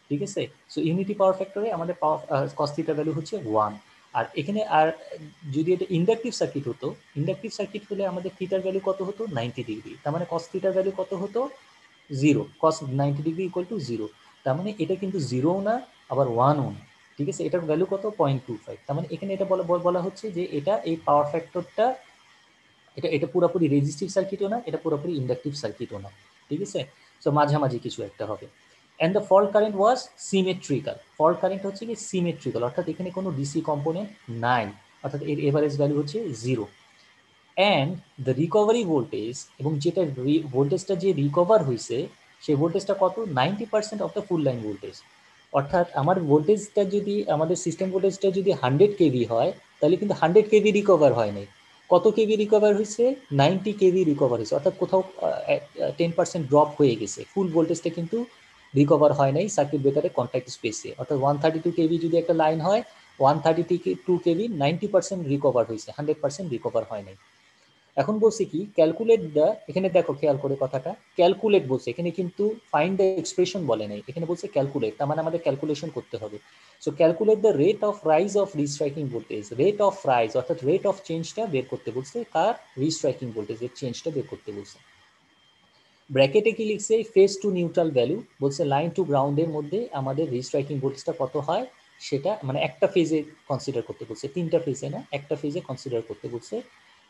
ঠিক আছে, সো ইউনিটি পাওয়ার ফ্যাক্টরে আমাদের পাওয়ার কস থিটা ভ্যালু হচ্ছে 1। আর এখানে আর যদি এটা ইন্ডাকটিভ সার্কিট হতো, ইন্ডাকটিভ সার্কিট হলে আমাদের থিটার ভ্যালু কত হতো, 90 ডিগ্রি, তার মানে কস থিটার ভ্যালু কত হতো, 0, কস 90 ডিগ্রি ইকুয়াল টু 0। তার মানে এটা কিন্তু 0ও না আবার 1ও না। ঠিক আছে, এটার ভ্যালু কত, 0.25। তার মানে এখানে এটা বলা হচ্ছে যে এটা এই পাওয়ার ফ্যাক্টরটা এটা পুরোপুরি রেজিস্টিভ সার্কিটও না, এটা পুরোপুরি ইন্ডাকটিভ সার্কিটও না। ঠিক আছে, সো মাঝামাঝি কিছু একটা হবে। And the fault current was symmetrical. Fault current হচ্ছে কি সিমেট্রিক্যাল, অর্থাৎ এখানে কোনো ডিসি কম্পোনেন্ট নাই, অর্থাৎ এর এভারেজ ভ্যালু হচ্ছে 0। অ্যান্ড দ্য রিকভারি ভোল্টেজ, এবং যেটা ভোল্টেজটা যে রিকভার হয়েছে সেই ভোল্টেজটা কত, 90% of the full line voltage. অর্থাৎ আমার ভোল্টেজটা যদি, আমাদের সিস্টেম ভোল্টেজটা যদি 100 কেভি হয়, তাহলে কিন্তু 100 কেভি রিকভার হয় নাই, কত কেভি রিকভার হয়েছে, 90 কেভি রিকভার হয়েছে, অর্থাৎ কোথাও 10% ড্রপ হয়ে গেছে, ফুল ভোল্টেজটা কিন্তু রিকভার হয় নাই সার্কিট ব্রেকারের কন্ট্যাক্ট স্পেসে। অর্থাৎ 132 কেভি যদি একটা লাইন হয়, 132 কেভি 90% রিকভার হয়েছে, 100% রিকভার হয় নাই। এখন বলছে কি, ক্যালকুলেট দ্য, এখানে দেখো খেয়াল করে কথাটা, ক্যালকুলেট বলছে, এখানে কিন্তু ফাইন্ড দ্য এক্সপ্রেশন বলে নাই, এখানে বলছে ক্যালকুলেট, তার মানে আমাদের ক্যালকুলেশন করতে হবে। So calculate the rate of rise of restriking voltage, rate of rise অর্থাৎ রেট অফ চেঞ্জটা বের করতে বলছে, কার, রিস্ট্রাইকিং ভোল্টেজের চেঞ্জটা বের করতে বলছে। ব্র্যাকেটে কি লিখছে, ফেজ টু নিউট্রাল ভ্যালু, বলছে লাইন টু গ্রাউন্ডের মধ্যে আমাদের রিস্ট্রাইকিং ভোল্টেজটা কত হয় সেটা, মানে একটা ফেজে কনসিডার করতে বলছে, তিনটা ফেজে না, একটা ফেজে কনসিডার করতে বলছে।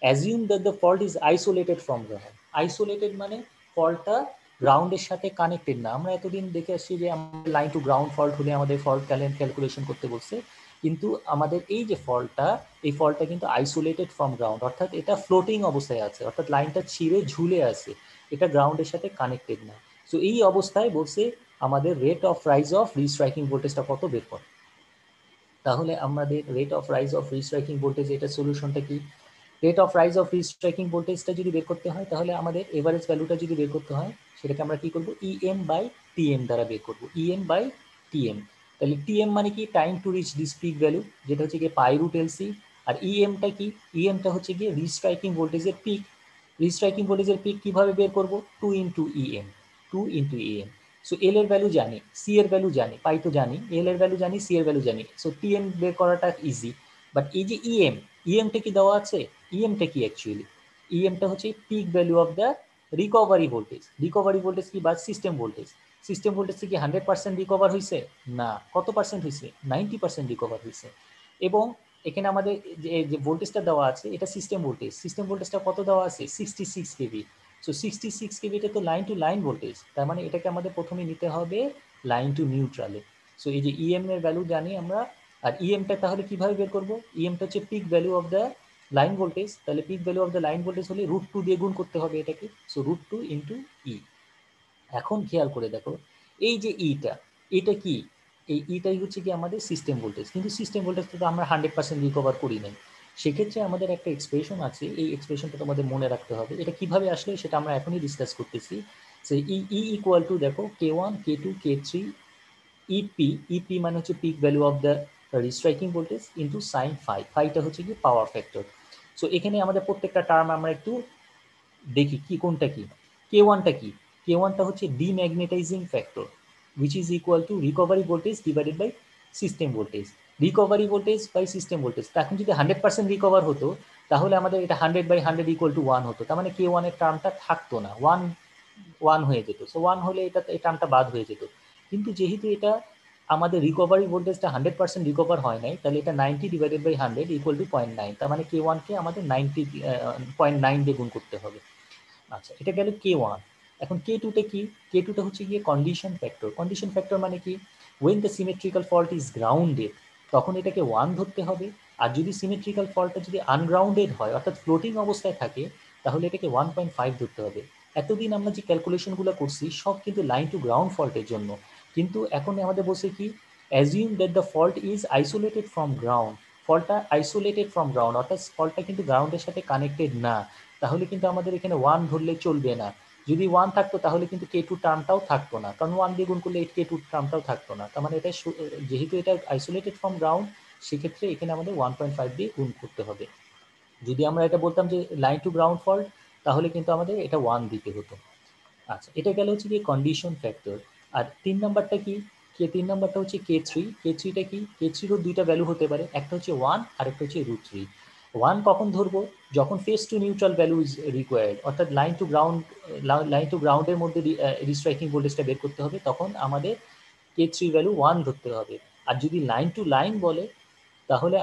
Assume that the fault is isolated from ground. Isolated মানে ফল্টটা গ্রাউন্ডের সাথে কানেক্টেড না। আমরা এতদিন দেখে আসছি যে আমাদের লাইন টু গ্রাউন্ড ফল্ট হলে আমাদের ফল্ট ক্যালকুলেশন করতে বলছে, কিন্তু আমাদের এই যে ফল্টটা, এই ফল্টটা কিন্তু আইসোলেটেড ফ্রম গ্রাউন্ড, অর্থাৎ এটা ফ্লোটিং অবস্থায় আছে, অর্থাৎ লাইনটা ছিঁড়ে ঝুলে আছে, এটা গ্রাউন্ডের সাথে কানেক্টেড না। সো এই অবস্থায় বলছে আমাদের rate of rise of restriking ভোল্টেজটা কত বের করে। তাহলে আমাদের rate of rise of restriking voltage, এটা সলিউশনটা কি, rate of rise of restriking ভোল্টেজটা যদি বের করতে হয়, তাহলে আমাদের এভারেজ ভ্যালুটা যদি বের করতে হয়, সেটাকে আমরা কি করব, ইএম বাই টিএম দ্বারা বের করব, ইএম বাই টিএম। তাহলে টিএম মানে কি, time to reach this peak value, যেটা হচ্ছে গিয়ে পাই রুট এলসি। আর ইএমটা কি, ইএমটা হচ্ছে গিয়ে রিস্ট্রাইকিং ভোল্টেজের পিক। রিস্ট্রাইকিং ভোল্টেজের পিক কিভাবে বের করব, 2 into EM, 2 into EM. So L এর ভ্যালু জানি, সি এর ভ্যালু জানি, পাই তো জানি, এল এর ভ্যালু জানি, সি এর ভ্যালু জানি, সো টিএম বের করাটা ইজি। বাট এই যে ইএমটা কি দেওয়া আছে, ইএমটা কি অ্যাকচুয়ালি, ইএমটা হচ্ছে peak value of the recovery voltage কি বা সিস্টেম ভোল্টেজ কি 100% রিকভার হয়েছে? না। কত পার্সেন্ট হয়েছে? 90% রিকভার হয়েছে। এবং এখানে আমাদের যে ভোল্টেজটা দেওয়া আছে এটা সিস্টেম ভোল্টেজটা কত দেওয়া আছে? 66 কেভি। সো 66 কেভি এটা তো লাইন টু লাইন ভোল্টেজ, তার মানে এটাকে আমাদের প্রথমে নিতে হবে লাইন টু নিউট্রালে। সো এই যে ইএম এর ভ্যালু জানি আমরা, আর ইএমটা তাহলে কিভাবে বের করবো? ইএমটা হচ্ছে peak value of the line voltage, তাহলে peak value of the line voltage হলে √2 দিয়ে গুণ করতে হবে এটাকে। So √2 into E. এখন খেয়াল করে দেখো এই যে এটা কি? এই ইটাই হচ্ছে কি আমাদের সিস্টেম ভোল্টেজ, কিন্তু সিস্টেম ভোল্টেজটা তো আমরা 100% রিকভার করি নাই। সেক্ষেত্রে আমাদের একটা এক্সপ্রেশন আছে, এই এক্সপ্রেশনটা তোমাদের মনে রাখতে হবে। এটা কিভাবে আসলে সেটা আমরা এখনই ডিসকাস করতেছি। সে ই ইকুয়াল টু দেখো K1 K2 K3 ইপি মানে হচ্ছে peak value of the restriking voltage into sine phi. ফাইটা হচ্ছে কি পাওয়ার ফ্যাক্টর। সো এখানে আমাদের প্রত্যেকটা টার্ম আমরা একটু দেখি কি কোনটা কি। K1টা কি? K1টা হচ্ছে ডিম্যাগনেটাইজিং factor which is equal to recovery voltage divided by system voltage. Recovery voltage by system voltage, এখন যদি 100% রিকভার হতো তাহলে আমাদের এটা 100/100 ইকুয়াল টু 1 হতো, তার মানে K1 এর টার্মটা থাকতো না, 1 হয়ে যেত। সো 1 হলে এটা এই টার্মটা বাদ হয়ে যেত। কিন্তু যেহেতু এটা আমাদের রিকভারি ভোল্টেজটা 100% রিকভার হয় নাই, তাহলে এটা 90/100 ইকুয়াল টু 0.9, তার মানে K1 কে আমাদের 0.9 দিয়ে গুণ করতে হবে। আচ্ছা, এটা গেল K1। এখন K2টা কি? K2টা হচ্ছে গিয়ে কন্ডিশন ফ্যাক্টর মানে কি? When the symmetrical fault is grounded তখন এটাকে 1 ধরতে হবে, আর যদি সিমেট্রিক্যাল ফল্টটা যদি আনগ্রাউন্ডেড হয় অর্থাৎ ফ্লোটিং অবস্থায় থাকে তাহলে এটাকে 1.5 ধরতে হবে। এতদিন আমরা যে ক্যালকুলেশনগুলো করছি সব কিন্তু লাইন টু গ্রাউন্ড ফল্টের জন্য, কিন্তু এখন আমাদের বলছে কি assume that the fault is isolated from ground. ফল্টটা আইসোলেটেড ফ্রম গ্রাউন্ড অর্থাৎ ফল্টটা কিন্তু গ্রাউন্ডের সাথে কানেক্টেড না, তাহলে কিন্তু আমাদের এখানে 1 ধরলে চলবে না। যদি 1 থাকতো তাহলে কিন্তু K2 টার্মটাও থাকতো না, কারণ 1 দিয়ে গুণ করলে K2 টার্মটাও থাকতো না। তার মানে এটা যেহেতু এটা আইসোলেটেড ফ্রম গ্রাউন্ড সেক্ষেত্রে এখানে আমাদের 1.5 দিয়ে গুণ করতে হবে। যদি আমরা এটা বলতাম যে লাইন টু গ্রাউন্ড ফল্ট তাহলে কিন্তু আমাদের এটা 1 দিতে হতো। আচ্ছা, এটা গেল হচ্ছে কি কন্ডিশন ফ্যাক্টর। আর 3 নাম্বারটা কি? 3 নাম্বারটা হচ্ছে K3টা কি? K3 এর দুইটা ভ্যালু হতে পারে, একটা হচ্ছে 1 আর একটা হচ্ছে √3। 1 কখন ধরবো? যখন phase to neutral value is required, অর্থাৎ লাইন টু গ্রাউন্ডের মধ্যে রিস্ট্রাইকিং ভোল্টেজটা বের করতে হবে, তখন আমাদের K3 ভ্যালু 1 ধরতে হবে। আর যদি লাইন টু লাইন বলে তাহলে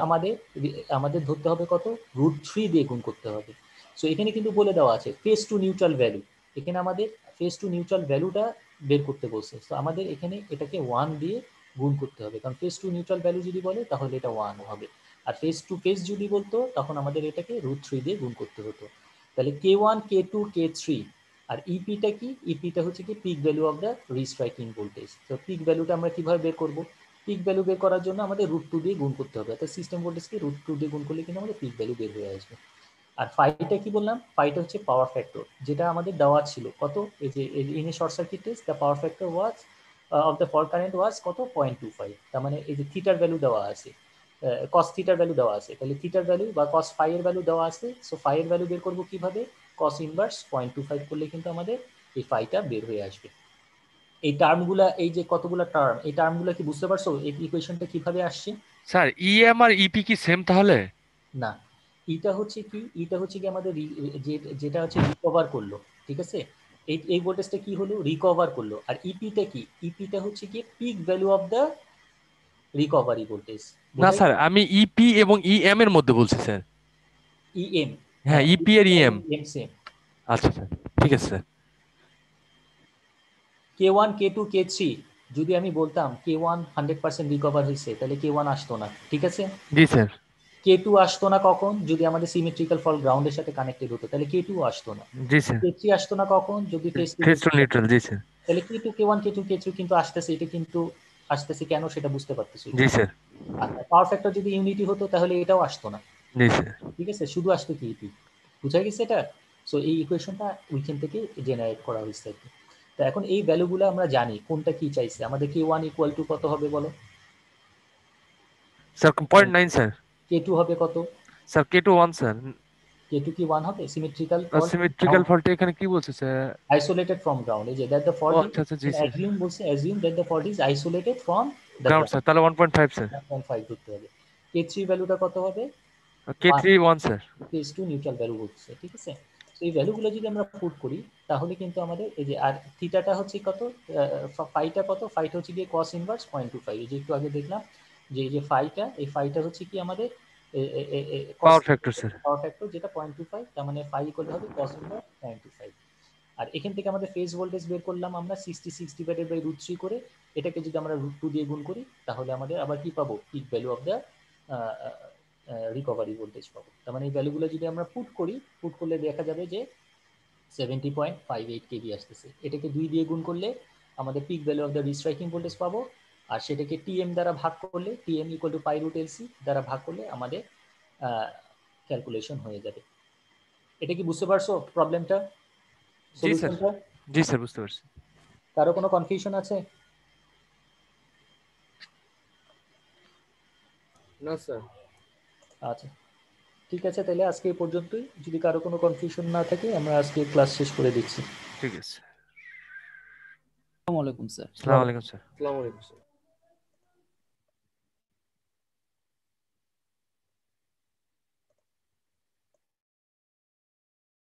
আমাদের ধরতে হবে কত? √3 দিয়ে গুণ করতে হবে। সো এখানে কিন্তু বলে দেওয়া আছে ফেস টু নিউট্রাল ভ্যালু, এখানে আমাদের ফেস টু নিউট্রাল ভ্যালুটা বের করতে বলছে। তো আমাদের এখানে এটাকে 1 দিয়ে গুণ করতে হবে, কারণ ফেস টু নিউট্রাল ভ্যালু যদি বলে তাহলে এটা 1 হবে, আর ফেস টু ফেস যদি বলতো তখন আমাদের এটাকে √3 দিয়ে গুণ করতে হতো। তাহলে K1 K2 K3 আর ইপিটা কি? ইপিটা হচ্ছে কি pick value of the restriking voltage. তো পিক ভ্যালুটা আমরা কিভাবে বের করব? পিক ভ্যালু বের করার জন্য আমাদের √2 দিয়ে গুণ করতে হবে, অর্থাৎ সিস্টেম ভোল্টেজকে √2 দিয়ে গুণ করলে কিন্তু আমাদের পিক ভ্যালু বের হয়ে আসবে। আর ফাইটা কি বললাম? ফাইটা হচ্ছে পাওয়ার ফ্যাক্টর, যেটা আমাদের দেওয়া ছিল কত? এই যে in a short circuit test the power factor was of the fault current was কত? 0.25। তার মানে এই যে থিটার ভ্যালু দেওয়া আছে, কস থিটার ভ্যালু দেওয়া আছে, তাহলে থিটার ভ্যালু বা কস ফাই এর ভ্যালু দেওয়া আছে। সো ফাই এর ভ্যালু বের করবো কিভাবে? কস ইনভার্স 0.25 করলে কিন্তু আমাদের এই ফাইটা বের হয়ে আসবে। এই টার্মগুলা, এই যে কতগুলা টার্ম, এই টার্মগুলা কি বুঝতে পারছো এই ইকুয়েশনটা কিভাবে আসছে? স্যার ইএম আর ইপি কি সেম তাহলে? না, এটা হচ্ছে কি আমাদের যেটা হচ্ছে রিকভার করলো, ঠিক আছে? এই ভোল্টেজটা কি হলো? রিকভার করলো। আর ইপিটা কি? ইপিটা হচ্ছে কি pick value of the recovery voltage. না বোঝা স্যার, গেল? আমি ইপি এবং ইএম এর মধ্যে বলছি স্যার। ইএম, হ্যাঁ, হ্যাঁ, ইপি আর ইএম। M same. আচ্ছা স্যার, ঠিক আছে স্যার। K1 K2 K3 যদি আমি বলতাম K1 100% রিকভার হয়েছে তাহলে K1 আসতো না, ঠিক আছে? জি স্যার। K2 আসতো না কখন? যদি আমাদের সিমেট্রিক্যাল ফল্ট গ্রাউন্ডের সাথে কানেক্টেড হতো তাহলে K2 আসতো না। জি স্যার। K3 আসতো না কখন? যদি phase to phase phase. To neutral. জি স্যার। তাহলে K2 K1 K2 K3 কিন্তু আসতেছে, এটা কিন্তু আসতেছে কেন সেটা বুঝতে পারতেছি। জি স্যার। আচ্ছা, পাওয়ার ফ্যাক্টর যদি ইউনিটি হতো তাহলে এটাও আসতো না, জি স্যার। ঠিক আছে? শুধু আসতো কি ইপি। বুঝা গেছে এটা? সো এই ইকুয়েশনটা ওইখান থেকে জেনারেট করা হয়েছে আর কি। তো এখন এই ভ্যালুগুলো আমরা জানি কোনটা কি চাইছে আমাদের। K1 ইকুয়াল টু কত হবে বলো? Sir 0.9 sir. K2 হবে কত? Sir K2 1 sir. K2 কি 1 হবে? সিমেট্রিক্যাল ফল্ট সিমেট্রিক্যাল ফল্টে এখানে কি বলছে স্যার? আইসোলেটেড ফ্রম গ্রাউন্ড, এই যে দ্যাট দ্য ও ফল্ট আচ্ছা আচ্ছা, জি ইজ স্যার। অ্যাজিউম, বলছে assume that the fault is isolated from the ground ground. Sir, তাহলে 1.5 স্যার। 1.5 ধরতে হবে। K3 ভ্যালুটা কত হবে? K3 1 sir. Phase to neutral value হচ্ছে, ঠিক আছে? তো এই ভ্যালুগুলো যদি আমরা পুট করি তাহলে কিন্তু আমাদের এই যে, আর থিটাটা হচ্ছে কত, ফাইটা কত, ফাইটা হচ্ছে গিয়ে cos ইনভার্স 0.25। এই যে একটু আগে দেখলাম যে এই যে ফাইটা, এই ফাইটা হচ্ছে কি আমাদের power factor sir. Power factor, যেটা 0.25, তার মানে ফাই ইকুয়াল হবে cos ইনভার্স 0.25। আর এখান থেকে আমাদের ফেজ ভোল্টেজ বের করলাম আমরা 66 ডিভাইডেড বাই √3 করে, এটাকে যদি আমরা √2 দিয়ে গুণ করি তাহলে আমাদের আবার কি পাবো, pick value of the recovery voltage পাবো। তার মানে এই ভ্যালুগুলো যদি আমরা পুট করি, পুট করলে দেখা যাবে যে 70.58 কেভি আসতেছে। এটাকে 2 দিয়ে গুণ করলে আমাদের peak value of the restriking voltage পাবো, আর সেটাকে টিএম দ্বারা ভাগ করলে, TM equal to pi root LC দ্বারা ভাগ করলে আমাদের ক্যালকুলেশন হয়ে যাবে। এটা কি বুঝতে পারছো প্রবলেমটা, জি স্যার, সলিউশনটা? জি স্যার বুঝতে পারছি। কারো কোনো কনফিউশন আছে? না স্যার। আচ্ছা ঠিক আছে, তাহলে আজকে এই পর্যন্তই। যদি কারো কোনো কনফিউশন না থাকে আমরা আজকে ক্লাস শেষ করে দিচ্ছি। ঠিক আছে। আসসালামু আলাইকুম স্যার। আসসালামু আলাইকুম স্যার। আসসালামু আলাইকুম স্যার।